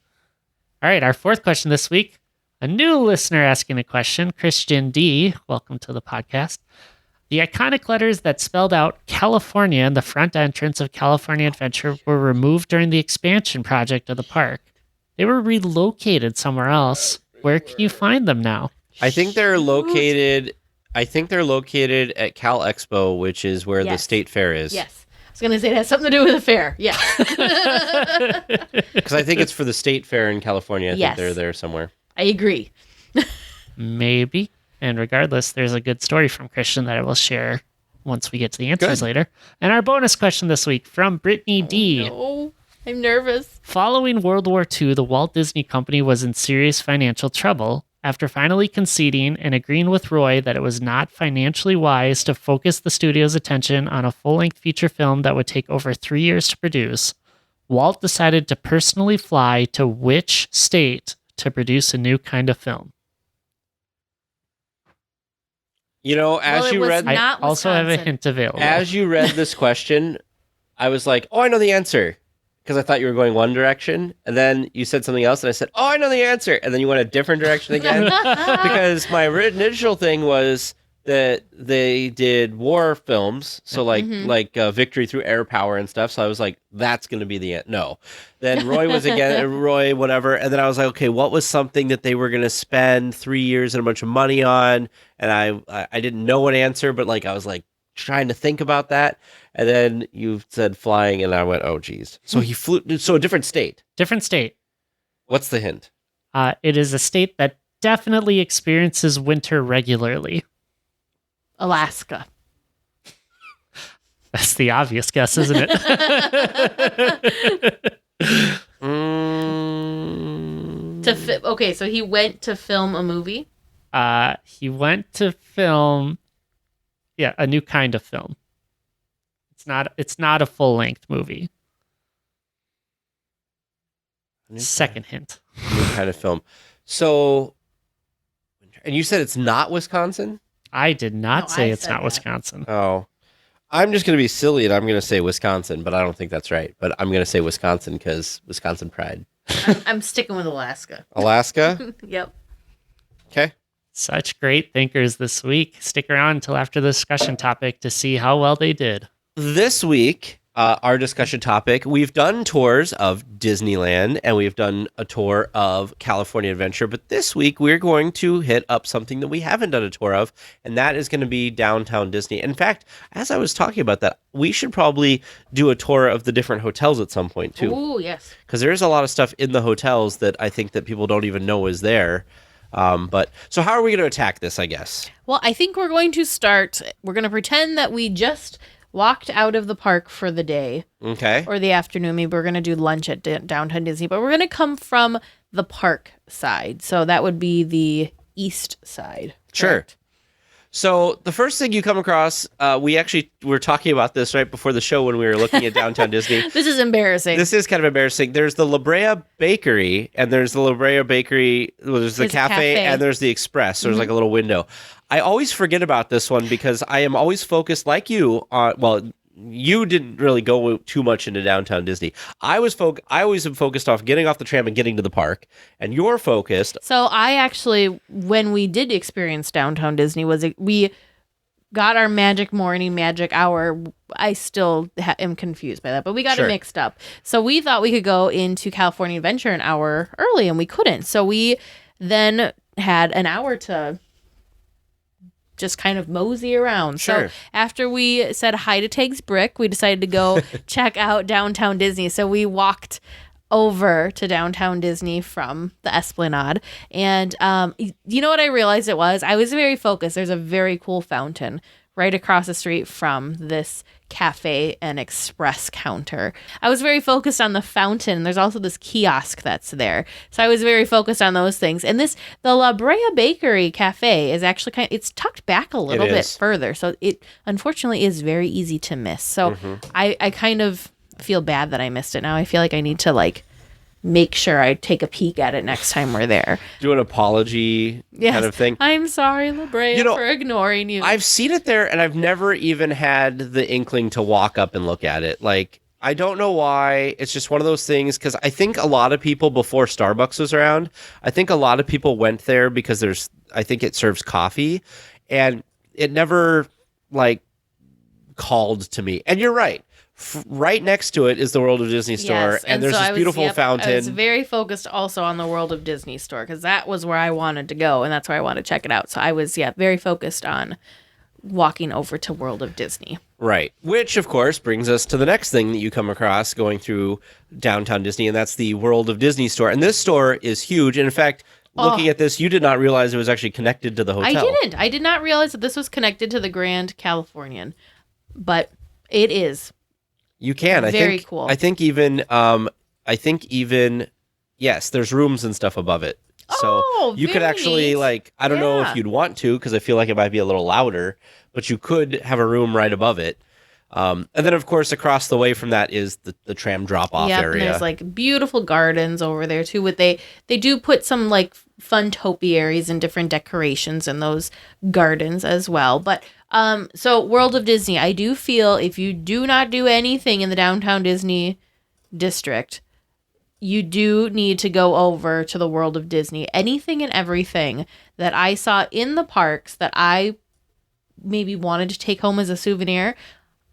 S4: All right, our fourth question this week. A new listener asking a question, Christian D. Welcome to the podcast. The iconic letters that spelled out California in the front entrance of California Adventure were removed during the expansion project of the park. They were relocated somewhere else. Where can you find them now?
S1: I think they're located. I think they're located at Cal Expo, which is where the
S2: Yes.
S1: state fair is.
S2: Yes. I was gonna say it has something to do with the fair. Yeah.
S1: Because I think it's for the state fair in California. I
S2: Yes.
S1: think they're there somewhere.
S2: I agree.
S4: Maybe. And regardless, there's a good story from Christian that I will share once we get to the answers
S1: Good.
S4: later. And our bonus question this week from Brittany D.
S2: Oh, I'm nervous.
S4: Following World War II, the Walt Disney Company was in serious financial trouble. after finally conceding and agreeing with Roy that it was not financially wise to focus the studio's attention on a full-length feature film that would take over 3 years to produce, Walt decided to personally fly to which state to produce a new kind of film?
S1: You know, as you read,
S4: I
S2: Not
S4: also have a
S2: Wisconsin.
S4: hint available.
S1: as you read this question, I was like, "Oh, I know the answer," because I thought you were going one direction, and then you said something else, and I said, "Oh, I know the answer," and then you went a different direction again. Because my initial thing was that they did war films, so like Victory Through Air Power and stuff. So I was like, "That's going to be the end." No, then Roy was again Roy, whatever, and then I was like, "Okay, what was something that they were going to spend 3 years and a bunch of money on?" And I didn't know an answer, but like I was like trying to think about that, and then you said flying, and I went, "Oh, geez." So he flew. So a different state.
S4: Different state.
S1: What's the hint?
S4: It is a state that definitely experiences winter regularly.
S2: Alaska.
S4: That's the obvious guess, isn't it?
S2: Okay, so he went to film a movie.
S4: He went to film, a new kind of film. It's not a full-length movie. Second hint.
S1: New kind of film. So, and you said it's not Wisconsin?
S4: I did not
S2: No,
S4: say
S2: I
S4: it's
S2: said
S4: not
S2: that.
S4: Wisconsin.
S1: Oh, I'm just going to be silly and I'm going to say Wisconsin, but I don't think that's right. But I'm going to say Wisconsin because Wisconsin pride.
S2: I'm sticking with Alaska.
S1: Alaska?
S2: Yep.
S1: Okay.
S4: Such great thinkers this week. Stick around until after the discussion topic to see how well they did.
S1: This week, our discussion topic, we've done tours of Disneyland and we've done a tour of California Adventure, but this week we're going to hit up something that we haven't done a tour of, and that is going to be Downtown Disney. In fact, as I was talking about that, we should probably do a tour of the different hotels at some point too,
S2: Ooh, yes.
S1: because there's a lot of stuff in the hotels that I think that people don't even know is there. But so how are we going to attack this, I guess?
S2: Well, I think we're going to pretend that we just walked out of the park for the day
S1: Okay.
S2: or the afternoon. Maybe we're going to do lunch at Downtown Disney, but we're going to come from the park side. So that would be the east side.
S1: Sure.
S2: correct?
S1: So the first thing you come across, we were talking about this right before the show when we were looking at Downtown Disney.
S2: This is embarrassing.
S1: This is kind of embarrassing. There's the La Brea Bakery, and there's the La Brea Bakery. Well, there's the
S2: There's a
S1: cafe,
S2: cafe.
S1: and there's the Express. So there's like a little window. I always forget about this one because I am always focused, like you, on, well, you didn't really go too much into Downtown Disney. I always am focused off getting off the tram and getting to the park, and you're focused.
S2: So I actually, when we did experience Downtown Disney, we got our magic morning, magic hour. I still am confused by that, but we got
S1: Sure.
S2: it mixed up. So we thought we could go into California Adventure an hour early, and we couldn't. So we then had an hour to just kind of mosey around.
S1: Sure.
S2: So after we said hi to Tags Brick, we decided to go check out Downtown Disney. So we walked over to Downtown Disney from the Esplanade. And you know what I realized it was? I was very focused. There's a very cool fountain right across the street from this cafe and express counter. I was very focused on the fountain. There's also this kiosk that's there. So I was very focused on those things. And the La Brea Bakery Cafe is actually it's tucked back a little bit
S1: is.
S2: further. So it unfortunately is very easy to miss. So I kind of feel bad that I missed it now. I feel like I need to make sure I take a peek at it next time we're there.
S1: Do an apology kind of thing.
S2: I'm sorry, La Brea,
S1: You know,
S2: for ignoring you.
S1: I've seen it there, and I've never even had the inkling to walk up and look at it. Like, I don't know why. It's just one of those things, because I think a lot of people, before Starbucks was around, I think a lot of people went there because I think it serves coffee, and it never, called to me. And you're right. Right next to it is the World of Disney store,
S2: Yes,
S1: and there's
S2: so
S1: this beautiful
S2: I was
S1: fountain.
S2: very focused also on the World of Disney store because that was where I wanted to go, and that's where I wanted to check it out. So I was, very focused on walking over to World of Disney.
S1: Right. Which, of course, brings us to the next thing that you come across going through Downtown Disney, and that's the World of Disney store. And this store is huge. And in fact, looking at this, you did not realize it was actually connected to the hotel.
S2: I didn't. I did not realize that this was connected to the Grand Californian, but it is.
S1: You can.
S2: Very cool.
S1: I think even, yes, there's rooms and stuff above it. So you could
S2: very
S1: actually
S2: neat.
S1: like, I don't know
S2: Yeah.
S1: if you'd want to, because I feel like it might be a little louder, but you could have a room right above it. And then, of course, across the way from that is the tram drop-off
S2: Yep,
S1: area.
S2: and there's like beautiful gardens over there too. With they do put some like fun topiaries and different decorations in those gardens as well. But so World of Disney, I do feel if you do not do anything in the downtown Disney district, you do need to go over to the World of Disney. Anything and everything that I saw in the parks that I maybe wanted to take home as a souvenir,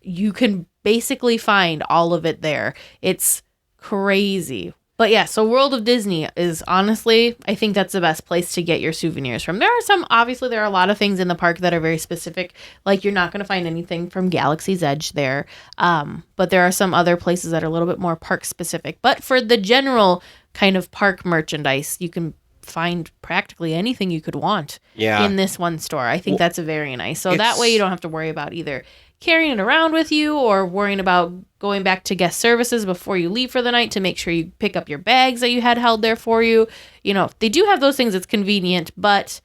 S2: you can basically find all of it there. It's crazy. But yeah, so World of Disney is honestly, I think that's the best place to get your souvenirs from. There are a lot of things in the park that are very specific. Like you're not going to find anything from Galaxy's Edge there. But there are some other places that are a little bit more park specific. But for the general kind of park merchandise, you can find practically anything you could want in this one store. I think that's very nice. So that way you don't have to worry about either carrying it around with you or worrying about going back to guest services before you leave for the night to make sure you pick up your bags that you had held there for you. You know, they do have those things. It's convenient, but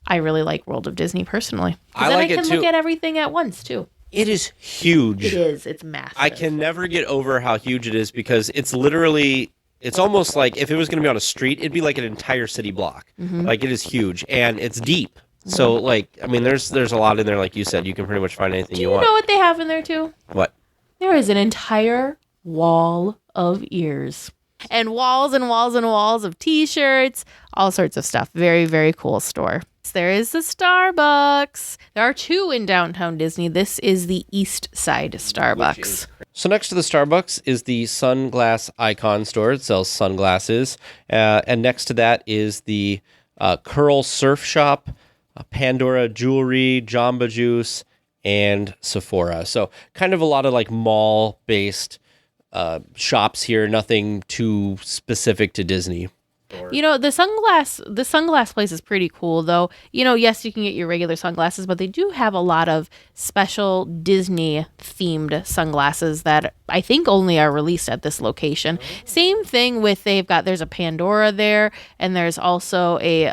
S2: I really like World of Disney personally.
S1: I
S2: then
S1: like
S2: I
S1: it
S2: can
S1: too.
S2: look at everything at once too.
S1: It is huge.
S2: It is. It's massive.
S1: I can never get over how huge it is because it's literally, it's almost like if it was going to be on a street, it'd be like an entire city block. Like it is huge and it's deep. So like, I mean, there's a lot in there. Like you said, you can pretty much find anything
S2: Do
S1: you
S2: you
S1: want.
S2: know what they have in there too?
S1: What?
S2: There is an entire wall of ears. And walls and walls and walls of t-shirts, all sorts of stuff. Very, very cool store. There is the Starbucks. There are two in downtown Disney. This is the East Side Starbucks.
S1: So next to the Starbucks is the Sunglass Icon store. It sells sunglasses. And next to that is the Curl Surf Shop, Pandora Jewelry, Jamba Juice, and Sephora. So kind of a lot of like mall-based shops here. Nothing too specific to Disney.
S2: You know, the sunglass place is pretty cool though. You know, yes, you can get your regular sunglasses, but they do have a lot of special Disney themed sunglasses that I think only are released at this location. Same thing with there's a Pandora there, and there's also a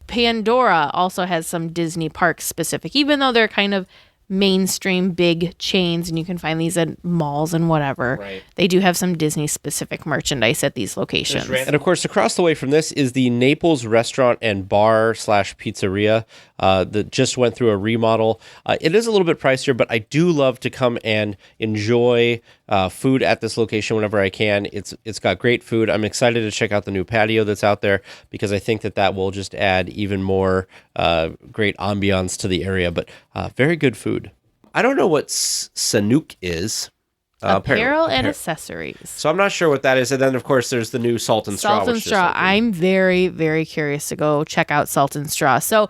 S2: Pandora also has some Disney park specific, even though they're kind of mainstream big chains and you can find these at malls and whatever.
S1: Right.
S2: They do have some Disney specific merchandise at these locations.
S1: And of course, across the way from this is the Naples Restaurant and Bar / Pizzeria that just went through a remodel. It is a little bit pricier, but I do love to come and enjoy food at this location whenever I can. It's got great food. I'm excited to check out the new patio that's out there because I think that will just add even more great ambiance to the area. But very good food. I don't know what Sanook is.
S2: Apparel and accessories.
S1: So I'm not sure what that is. And then, of course, there's the new Salt and Straw.
S2: Salt and Straw. I'm very, very curious to go check out Salt and Straw. So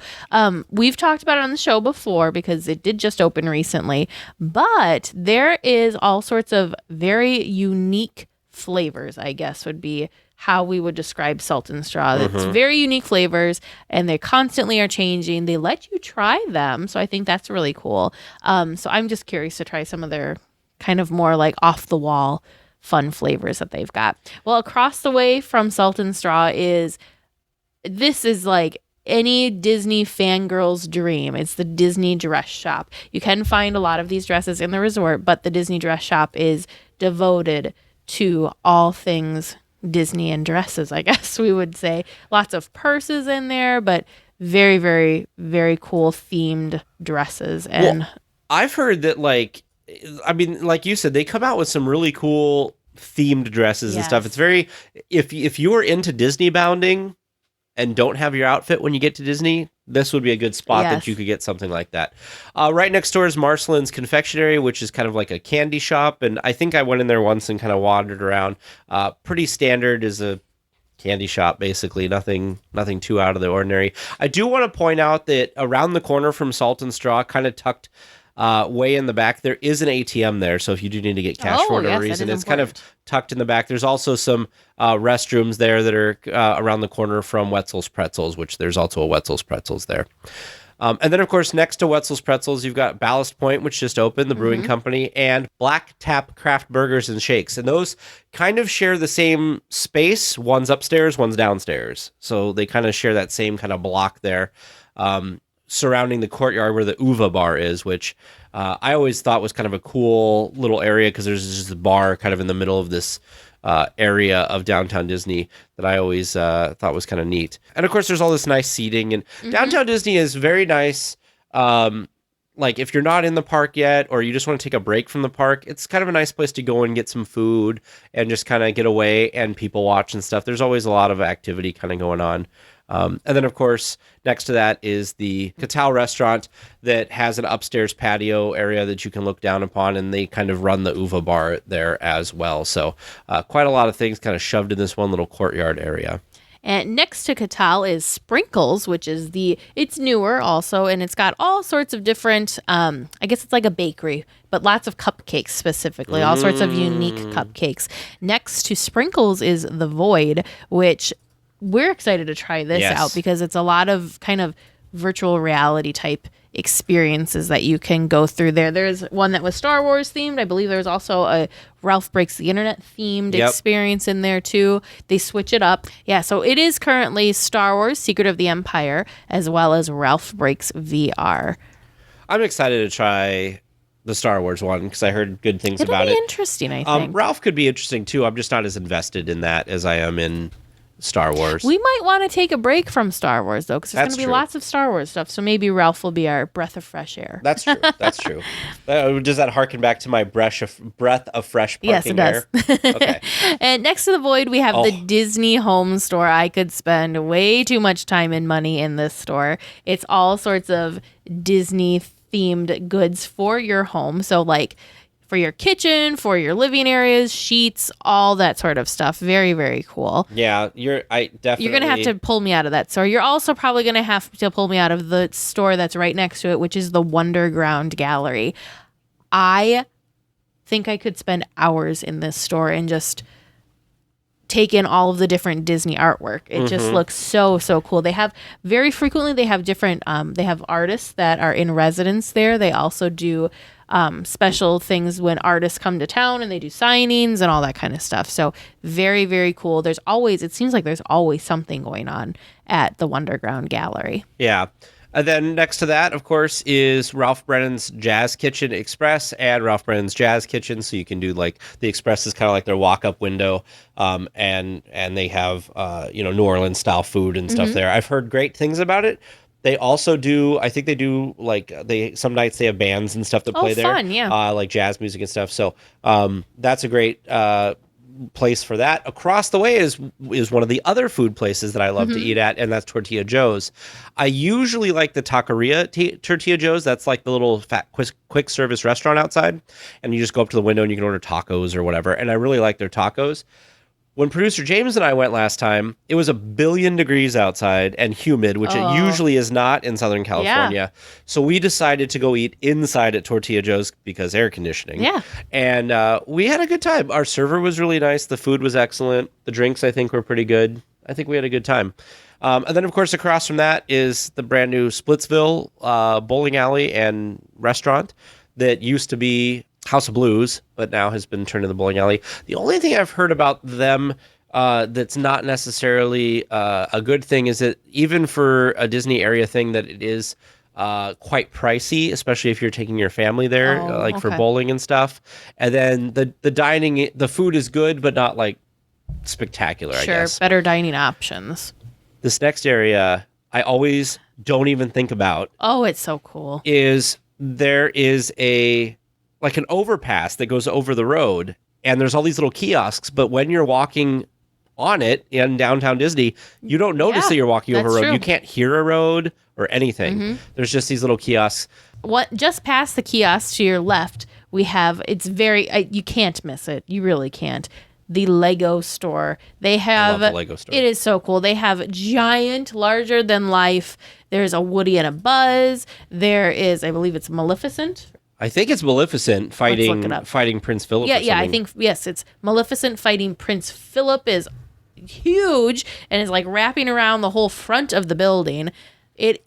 S2: we've talked about it on the show before because it did just open recently. But there is all sorts of very unique flavors, I guess, would be how we would describe Salt and Straw. It's very unique flavors, and they constantly are changing. They let you try them, so I think that's really cool. So I'm just curious to try some of their kind of more like off-the-wall fun flavors that they've got. Well, across the way from Salt and Straw is like any Disney fangirl's dream. It's the Disney dress shop. You can find a lot of these dresses in the resort, but the Disney dress shop is devoted to all things Disney and dresses, I guess we would say. Lots of purses in there, but very, very, very cool themed dresses. And
S1: I've heard that, like you said, they come out with some really cool themed dresses and stuff. It's very, if you are into Disney bounding and don't have your outfit when you get to Disney, this would be a good spot that you could get something like that. Right next door is Marcelin's Confectionery, which is kind of like a candy shop. And I think I went in there once and kind of wandered around. Pretty standard is a candy shop, basically. Nothing too out of the ordinary. I do want to point out that around the corner from Salt and Straw, kind of tucked way in the back, there is an ATM there. So if you do need to get cash for whatever reason, it's kind of tucked in the back. There's also some restrooms there that are around the corner from Wetzel's Pretzels, which there's also a Wetzel's Pretzels there. And then, of course, next to Wetzel's Pretzels, you've got Ballast Point, which just opened, the brewing company, and Black Tap Craft Burgers and Shakes. And those kind of share the same space. One's upstairs, one's downstairs. So they kind of share that same kind of block there, surrounding the courtyard where the Uva bar is, which I always thought was kind of a cool little area because there's just a bar kind of in the middle of this area of downtown Disney that I always thought was kind of neat. And of course, there's all this nice seating, and downtown Disney is very nice. Like if you're not in the park yet, or you just want to take a break from the park, it's kind of a nice place to go and get some food and just kind of get away and people watch and stuff. There's always a lot of activity kind of going on. And then, of course, next to that is the Catal restaurant that has an upstairs patio area that you can look down upon, and they kind of run the Uva bar there as well. So quite a lot of things kind of shoved in this one little courtyard area.
S2: And next to Catal is Sprinkles, which is it's newer also, and it's got all sorts of different, I guess it's like a bakery, but lots of cupcakes specifically, all sorts of unique cupcakes. Next to Sprinkles is The Void, which we're excited to try this out because it's a lot of kind of virtual reality type experiences that you can go through there. There's one that was Star Wars themed. I believe there's also a Ralph Breaks the Internet themed experience in there too. They switch it up. Yeah, so it is currently Star Wars Secret of the Empire as well as Ralph Breaks VR.
S1: I'm excited to try the Star Wars one because I heard good things about it.
S2: It'll be interesting, I think.
S1: Ralph could be interesting too. I'm just not as invested in that as I am in Star Wars.
S2: We might want to take a break from Star Wars, though, because there's going to be
S1: true.
S2: lots of Star Wars stuff. So maybe Ralph will be our breath of fresh air.
S1: That's true. That's true. Does that harken back to my breath of fresh parking
S2: air? Yes, it does.
S1: Okay.
S2: And next to the Void, we have the Disney Home Store. I could spend way too much time and money in this store. It's all sorts of Disney-themed goods for your home. So, like, for your kitchen, for your living areas, sheets, all that sort of stuff. Very, very cool.
S1: Yeah, you're going
S2: to have to pull me out of that store. You're also probably going to have to pull me out of the store that's right next to it, which is the Wonderground Gallery. I think I could spend hours in this store and just take in all of the different Disney artwork. It just looks so, so cool. They have different, they have artists that are in residence there. They also do special things when artists come to town and they do signings and all that kind of stuff. So very, very cool. It seems like there's always something going on at the Wonderground Gallery.
S1: Yeah. And then next to that, of course, is Ralph Brennan's Jazz Kitchen Express and Ralph Brennan's Jazz Kitchen. So you can do like the Express is kind of like their walk-up window, and they have New Orleans style food and stuff there. I've heard great things about it. They also do, I think they do like some nights they have bands and stuff that play there.
S2: Fun, yeah.
S1: Like jazz music and stuff. So that's a great place for that. Across the way is one of the other food places that I love to eat at, and that's Tortilla Joe's. I usually like the Taqueria Tortilla Joe's. That's like the little fat quick service restaurant outside, and you just go up to the window and you can order tacos or whatever. And I really like their tacos. When producer James and I went last time, it was 1 billion degrees outside and humid, which it usually is not in Southern California. Yeah. So we decided to go eat inside at Tortilla Joe's because air conditioning.
S2: Yeah.
S1: And we had a good time. Our server was really nice. The food was excellent. The drinks, I think, were pretty good. I think we had a good time. And then, of course, across from that is the brand new Splitsville bowling alley and restaurant that used to be House of Blues, but now has been turned into the bowling alley. The only thing I've heard about them that's not necessarily a good thing is that even for a Disney area thing, that it is quite pricey, especially if you're taking your family there, for bowling and stuff. And then the dining, the food is good, but not like spectacular, I guess.
S2: Sure, better dining options.
S1: This next area, I always don't even think about.
S2: Oh, it's so cool.
S1: There is like an overpass that goes over the road, and there's all these little kiosks, but when you're walking on it in downtown Disney, you don't notice that you're walking over a road. True. You can't hear a road or anything. There's just these little kiosks.
S2: Just past the kiosk to your left, we have, you can't miss it. You really can't. The Lego store. I love the Lego store. It is so cool. They have giant, larger than life. There's a Woody and a Buzz. There is, I believe it's Maleficent.
S1: I think it's Maleficent fighting Prince Philip.
S2: Yeah, I think, yes, it's Maleficent fighting Prince Philip is huge and is like wrapping around the whole front of the building. It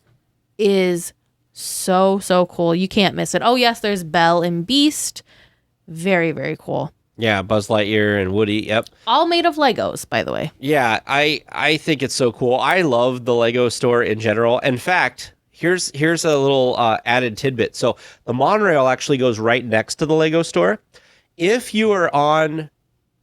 S2: is So cool. You can't miss it. Oh, yes, there's Belle and Beast. Very, very cool.
S1: Yeah, Buzz Lightyear and Woody. Yep.
S2: All made of Legos, by the way.
S1: Yeah, I think it's so cool. I love the Lego store in general. In fact, here's a little added tidbit. So the monorail actually goes right next to the Lego store. If you are on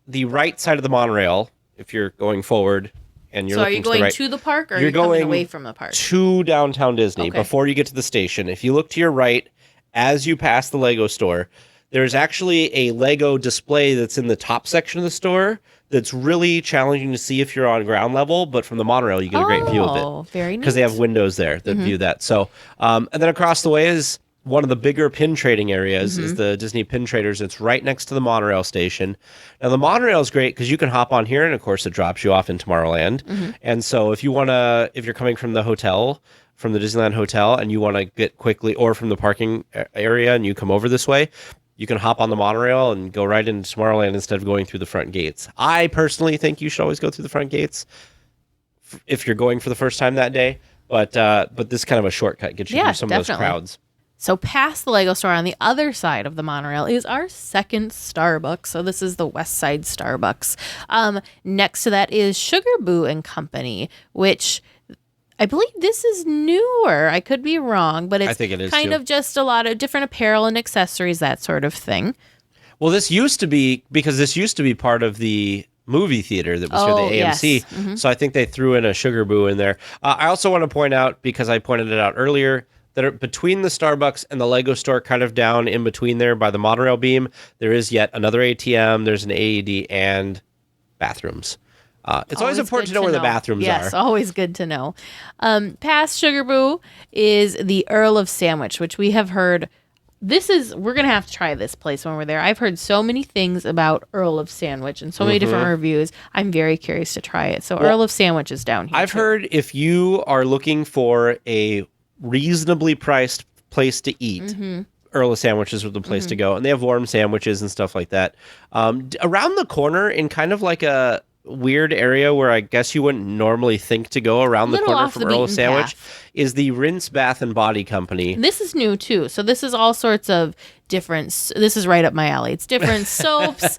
S1: the right side of the monorail, if you're going forward and you're looking
S2: going
S1: right,
S2: to the park, or
S1: you're
S2: are you coming
S1: going
S2: away from the park?
S1: To downtown Disney.
S2: Okay.
S1: Before you get to the station, if you look to your right as you pass the Lego store, there's actually a Lego display that's in the top section of the store that's really challenging to see if you're on ground level, but from the monorail, you get a great view of it.
S2: Oh, very neat.
S1: Because they have windows there that view that. So, and then across the way is one of the bigger pin trading areas is the Disney Pin Traders. It's right next to the monorail station. Now, the monorail is great because you can hop on here, and of course, it drops you off in Tomorrowland. And so if you're coming from the hotel, from the Disneyland Hotel, and you want to get quickly, or from the parking area, and you come over this way, you can hop on the monorail and go right into Tomorrowland instead of going through the front gates. I personally think you should always go through the front gates if you're going for the first time that day. But this kind of a shortcut gets you through some of those crowds.
S2: So past the Lego store on the other side of the monorail is our second Starbucks. So this is the West Side Starbucks. Next to that is Sugar Boo and Company, which I believe this is newer. I could be wrong, but
S1: I think it is
S2: kind
S1: too.
S2: of just a lot of different apparel and accessories, that sort of thing.
S1: Well, this used to be part of the movie theater that was here, the AMC.
S2: Yes.
S1: So I think they threw in a Sugar Boo in there. I also want to point out, because I pointed it out earlier, that between the Starbucks and the Lego store, kind of down in between there by the monorail beam, there is yet another ATM, there's an AED, and bathrooms. It's always important to know where the bathrooms are.
S2: Yes, always good to know. Past Sugar Boo is the Earl of Sandwich, which we have heard. We're going to have to try this place when we're there. I've heard so many things about Earl of Sandwich and so many different reviews. I'm very curious to try it. So Earl of Sandwich is down here.
S1: I've heard if you are looking for a reasonably priced place to eat, Earl of Sandwiches are the place to go. And they have warm sandwiches and stuff like that. Around the corner in kind of like a weird area where I guess you wouldn't normally think to go, around the corner from Earl of Sandwich, is the Rinse Bath and Body Company.
S2: This is new too. So this is all sorts of different, this is right up my alley. It's different soaps,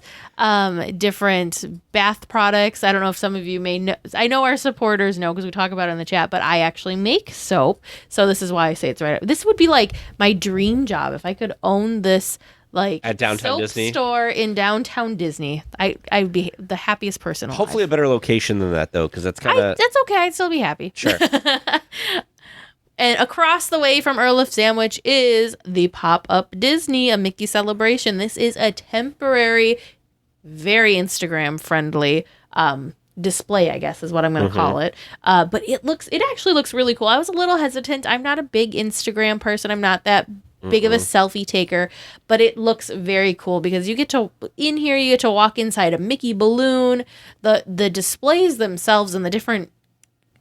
S2: different bath products. I don't know if some of you may know. I know our supporters know because we talk about it in the chat, but I actually make soap. So this is why I say it's right up. This would be like my dream job if I could own this at downtown soap
S1: Disney
S2: store in downtown Disney. I'd be the happiest person alive.
S1: Hopefully a better location than that though, because that's kind of
S2: that's okay. I'd still be happy.
S1: Sure.
S2: And across the way from Earl of Sandwich is the Pop-Up Disney, a Mickey celebration. This is a temporary, very Instagram friendly display, I guess is what I'm going to call it. But it actually looks really cool. I was a little hesitant. I'm not a big Instagram person. I'm not that big of a selfie taker, but it looks very cool because you get to walk inside a Mickey balloon. The displays themselves and the different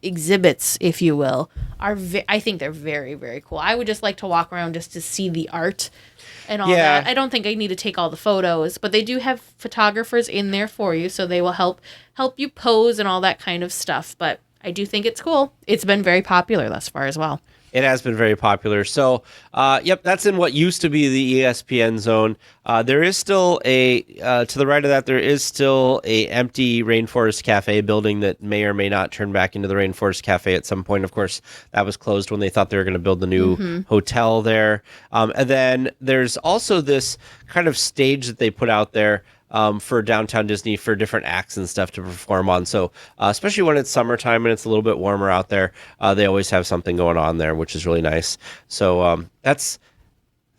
S2: exhibits, if you will, I think they're very, very cool. I would just like to walk around just to see the art and all that. I don't think I need to take all the photos, but they do have photographers in there for you, so they will help you pose and all that kind of stuff. But I do think it's cool. It's been very popular thus far as well.
S1: It has been very popular. So, that's in what used to be the ESPN zone. There is still to the right of that, there is still a empty Rainforest Cafe building that may or may not turn back into the Rainforest Cafe at some point. Of course, that was closed when they thought they were going to build the new hotel there. And then there's also this kind of stage that they put out there for downtown Disney for different acts and stuff to perform on. So especially when it's summertime and it's a little bit warmer out there, they always have something going on there, which is really nice. So it's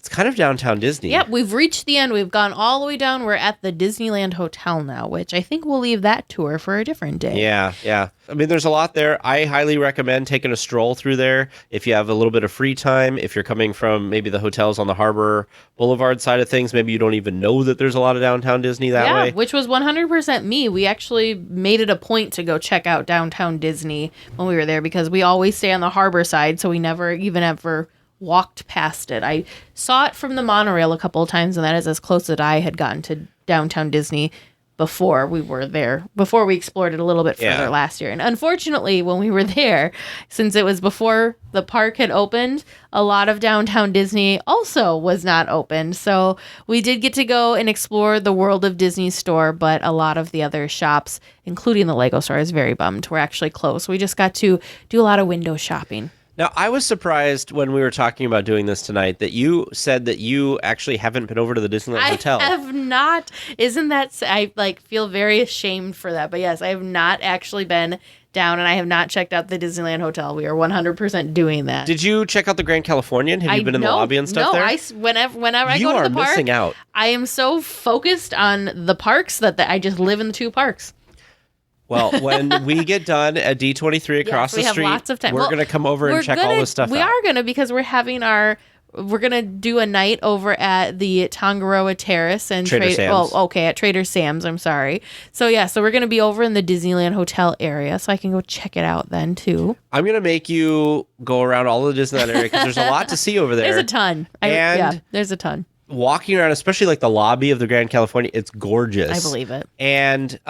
S1: kind of downtown Disney.
S2: Yep, we've reached the end. We've gone all the way down. We're at the Disneyland Hotel now, which I think we'll leave that tour for a different day.
S1: Yeah. I mean, there's a lot there. I highly recommend taking a stroll through there if you have a little bit of free time. If you're coming from maybe the hotels on the Harbor Boulevard side of things, maybe you don't even know that there's a lot of downtown Disney that way.
S2: Yeah, which was 100% me. We actually made it a point to go check out downtown Disney when we were there because we always stay on the harbor side, so we never even ever walked past it. I saw it from the monorail a couple of times, and that is as close as I had gotten to downtown Disney. before we were there, before we explored it a little bit further
S1: Yeah.
S2: last year. And unfortunately, when we were there, since it was before the park had opened, a lot of downtown Disney also was not open. So we did get to go and explore the World of Disney store, but a lot of the other shops, including the Lego store, is very bummed. We're actually closed. We just got to do a lot of window shopping.
S1: Now, I was surprised when we were talking about doing this tonight that you said that you actually haven't been over to the Disneyland Hotel.
S2: I have not. Isn't that? I feel very ashamed for that. But yes, I have not actually been down, and I have not checked out the Disneyland Hotel. We are 100% doing that.
S1: Did you check out the Grand Californian? Have you been in the lobby and stuff there?
S2: Whenever I go to the park,
S1: missing out.
S2: I am so focused on the parks that I just live in the two parks.
S1: Well, when we get done at D23 across the street,
S2: lots of time.
S1: we're going to come over and check all this stuff out.
S2: We are going to, because we're going to do a night over at the Tongaroa Terrace and
S1: Trader Sam's.
S2: at Trader Sam's, I'm sorry. So we're going to be over in the Disneyland Hotel area, so I can go check it out then too.
S1: I'm going to make you go around all of the Disneyland area because there's a lot to see over there.
S2: There's a ton. There's a ton.
S1: Walking around, especially like the lobby of the Grand California, it's gorgeous.
S2: I believe it.
S1: And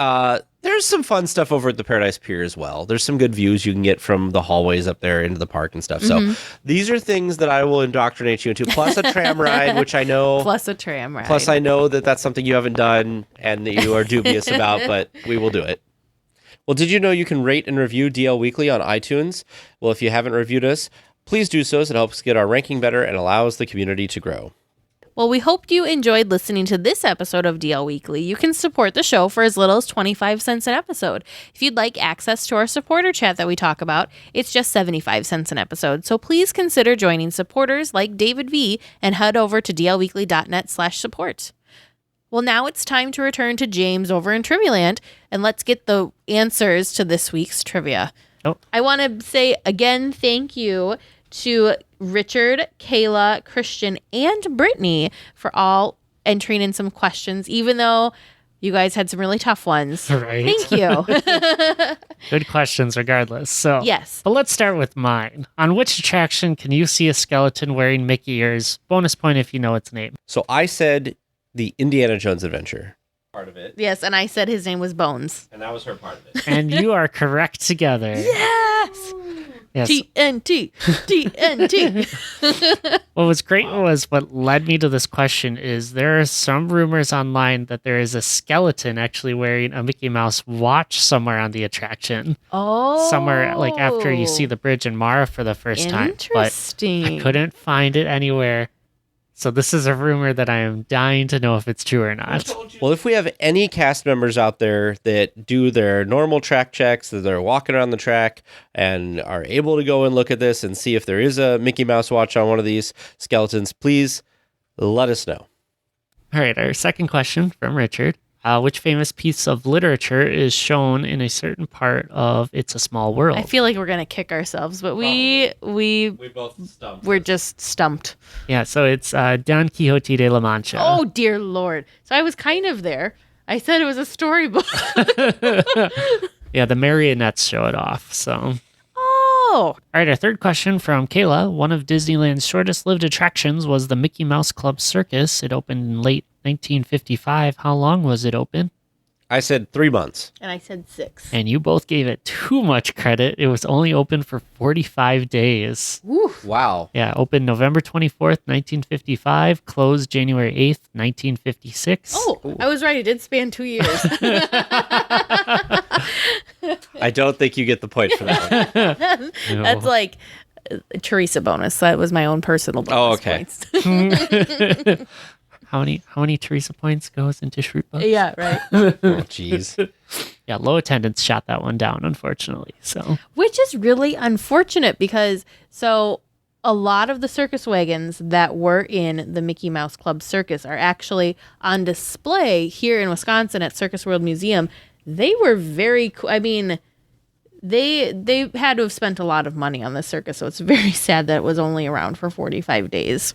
S1: there's some fun stuff over at the Paradise Pier as well. There's some good views you can get from the hallways up there into the park and stuff. So these are things that I will indoctrinate you into, plus a tram ride, which I know.
S2: Plus a tram ride.
S1: Plus I know that that's something you haven't done and that you are dubious about, but we will do it. Well, did you know you can rate and review DL Weekly on iTunes? Well, if you haven't reviewed us, please do so, as it helps get our ranking better and allows the community to grow.
S2: Well, we hope you enjoyed listening to this episode of DL Weekly. You can support the show for as little as 25 cents an episode. If you'd like access to our supporter chat that we talk about, it's just 75 cents an episode. So please consider joining supporters like David V and head over to dlweekly.net/support. Well, now it's time to return to James over in Trivialand, and let's get the answers to this week's trivia.
S4: Oh.
S2: I want to say again, thank you to Richard, Kayla, Christian, and Brittany for all entering in some questions, even though you guys had some really tough ones.
S4: Right.
S2: Thank you.
S4: Good questions regardless. So,
S2: Yes.
S4: But let's start with mine. On which attraction can you see a skeleton wearing Mickey ears? Bonus point if you know its name.
S1: So I said the Indiana Jones Adventure. Part of it.
S2: Yes, and I said his name was Bones.
S1: And that was her part of it.
S4: And you are correct together.
S2: Yes!
S4: Yes.
S2: TNT! TNT!
S4: What was great was what led me to this question is there are some rumors online that there is a skeleton actually wearing a Mickey Mouse watch somewhere on the attraction.
S2: Oh.
S4: Somewhere like after you see the bridge in Mara for the first time. But
S2: Interesting.
S4: I couldn't find it anywhere. So this is a rumor that I am dying to know if it's true or not.
S1: Well, if we have any cast members out there that do their normal track checks, that they're walking around the track and are able to go and look at this and see if there is a Mickey Mouse watch on one of these skeletons, please let us know.
S4: All right, our second question from Richard. Which famous piece of literature is shown in a certain part of It's a Small World?
S2: I feel like we're gonna kick ourselves, but we're
S1: both stumped.
S2: just stumped.
S4: Yeah, so it's Don Quixote de la Mancha.
S2: Oh dear Lord! So I was kind of there. I said it was a storybook.
S4: Yeah, the marionettes show it off. So,
S2: Oh,
S4: all right, our third question from Kayla. One of Disneyland's shortest-lived attractions was the Mickey Mouse Club Circus. It opened in late 1955. How long was it open?
S1: I said 3 months.
S2: and I said 6.
S4: And you both gave it too much credit. It was only open for 45 days.
S1: Wow.
S4: Yeah, opened November 24th, 1955, closed January 8th, 1956.
S2: Oh, I was right. It did span 2 years.
S1: I don't think you get the point for that one.
S4: No.
S2: That's like Teresa bonus. That was my own personal bonus.
S1: Oh, okay.
S2: Points.
S4: How many Teresa points goes into Shrootbucks?
S2: Yeah, right.
S1: Oh, jeez.
S4: Yeah, low attendance shot that one down, unfortunately. So
S2: Which is really unfortunate because a lot of the circus wagons that were in the Mickey Mouse Club Circus are actually on display here in Wisconsin at Circus World Museum. They were very cool. I mean, they had to have spent a lot of money on this circus, so it's very sad that it was only around for 45 days.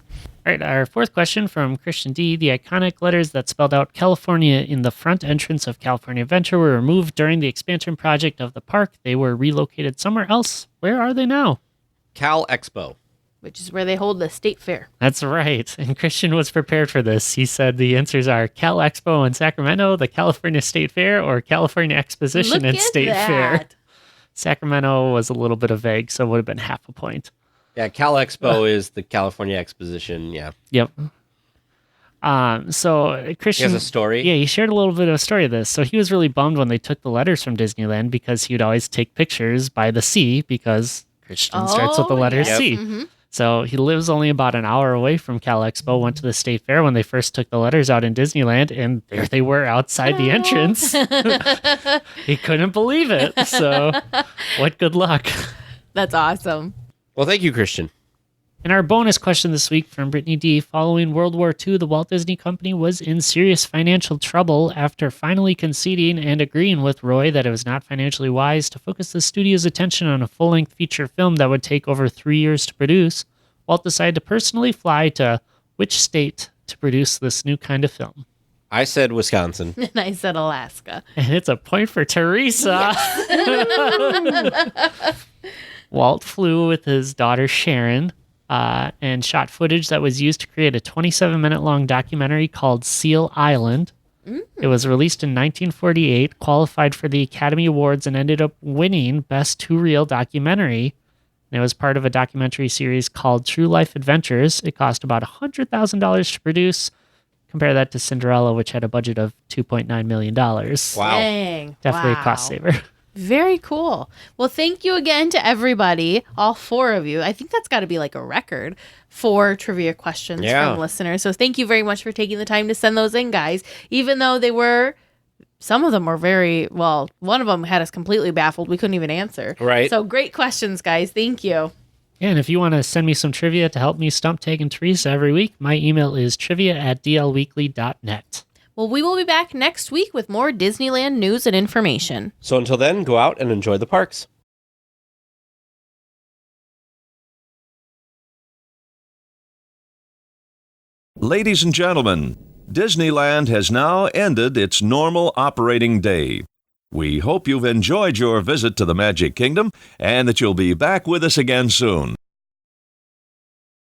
S4: all right, our fourth question from Christian D. The iconic letters that spelled out California in the front entrance of California Adventure were removed during the expansion project of the park. They were relocated somewhere else. Where are they now?
S1: Cal Expo.
S2: which is where they hold the state fair.
S4: That's right. And Christian was prepared for this. He said the answers are Cal Expo in Sacramento, the California State Fair, or California Exposition and State Fair. Sacramento was a little bit of vague, so it would have been half a point.
S1: Yeah, Cal Expo is the California Exposition. Yeah.
S4: Yep. So Christian
S1: He has a story.
S4: Yeah, he shared a little bit of a story of this. So he was really bummed when they took the letters from Disneyland because he would always take pictures by the sea because Christian starts with the letter C.
S2: Mm-hmm.
S4: So he lives only about an hour away from Cal Expo, went to the state fair when they first took the letters out in Disneyland, and there they were outside the entrance. He couldn't believe it. So what good luck.
S2: That's awesome.
S1: Well, thank you, Christian.
S4: And our bonus question this week from Brittany D. Following World War II, the Walt Disney Company was in serious financial trouble after finally conceding and agreeing with Roy that it was not financially wise to focus the studio's attention on a full-length feature film that would take over 3 years to produce. Walt decided to personally fly to which state to produce this new kind of film?
S1: I said Wisconsin.
S2: And I said Alaska.
S4: And it's a point for Teresa. Walt flew with his daughter Sharon and shot footage that was used to create a 27-minute long documentary called Seal Island. It was released in 1948, qualified for the Academy Awards, and ended up winning Best Two-Reel Documentary. And it was part of a documentary series called True Life Adventures. It cost about $100,000 to produce. Compare that to Cinderella, which had a budget of $2.9 million.
S1: Wow.
S2: Dang.
S4: Definitely
S2: Wow.
S4: a cost saver.
S2: Very cool. Well, thank you again to everybody, all 4 of you. I think that's got to be like a record for trivia questions from listeners. So thank you very much for taking the time to send those in, guys. Even though some of them were one of them had us completely baffled. We couldn't even answer.
S1: Right.
S2: So great questions, guys. Thank you.
S4: Yeah, and if you want to send me some trivia to help me stump Tag and Teresa every week, my email is trivia@dlweekly.net.
S2: Well, we will be back next week with more Disneyland news and information.
S1: So until then, go out and enjoy the parks.
S5: Ladies and gentlemen, Disneyland has now ended its normal operating day. We hope you've enjoyed your visit to the Magic Kingdom and that you'll be back with us again soon.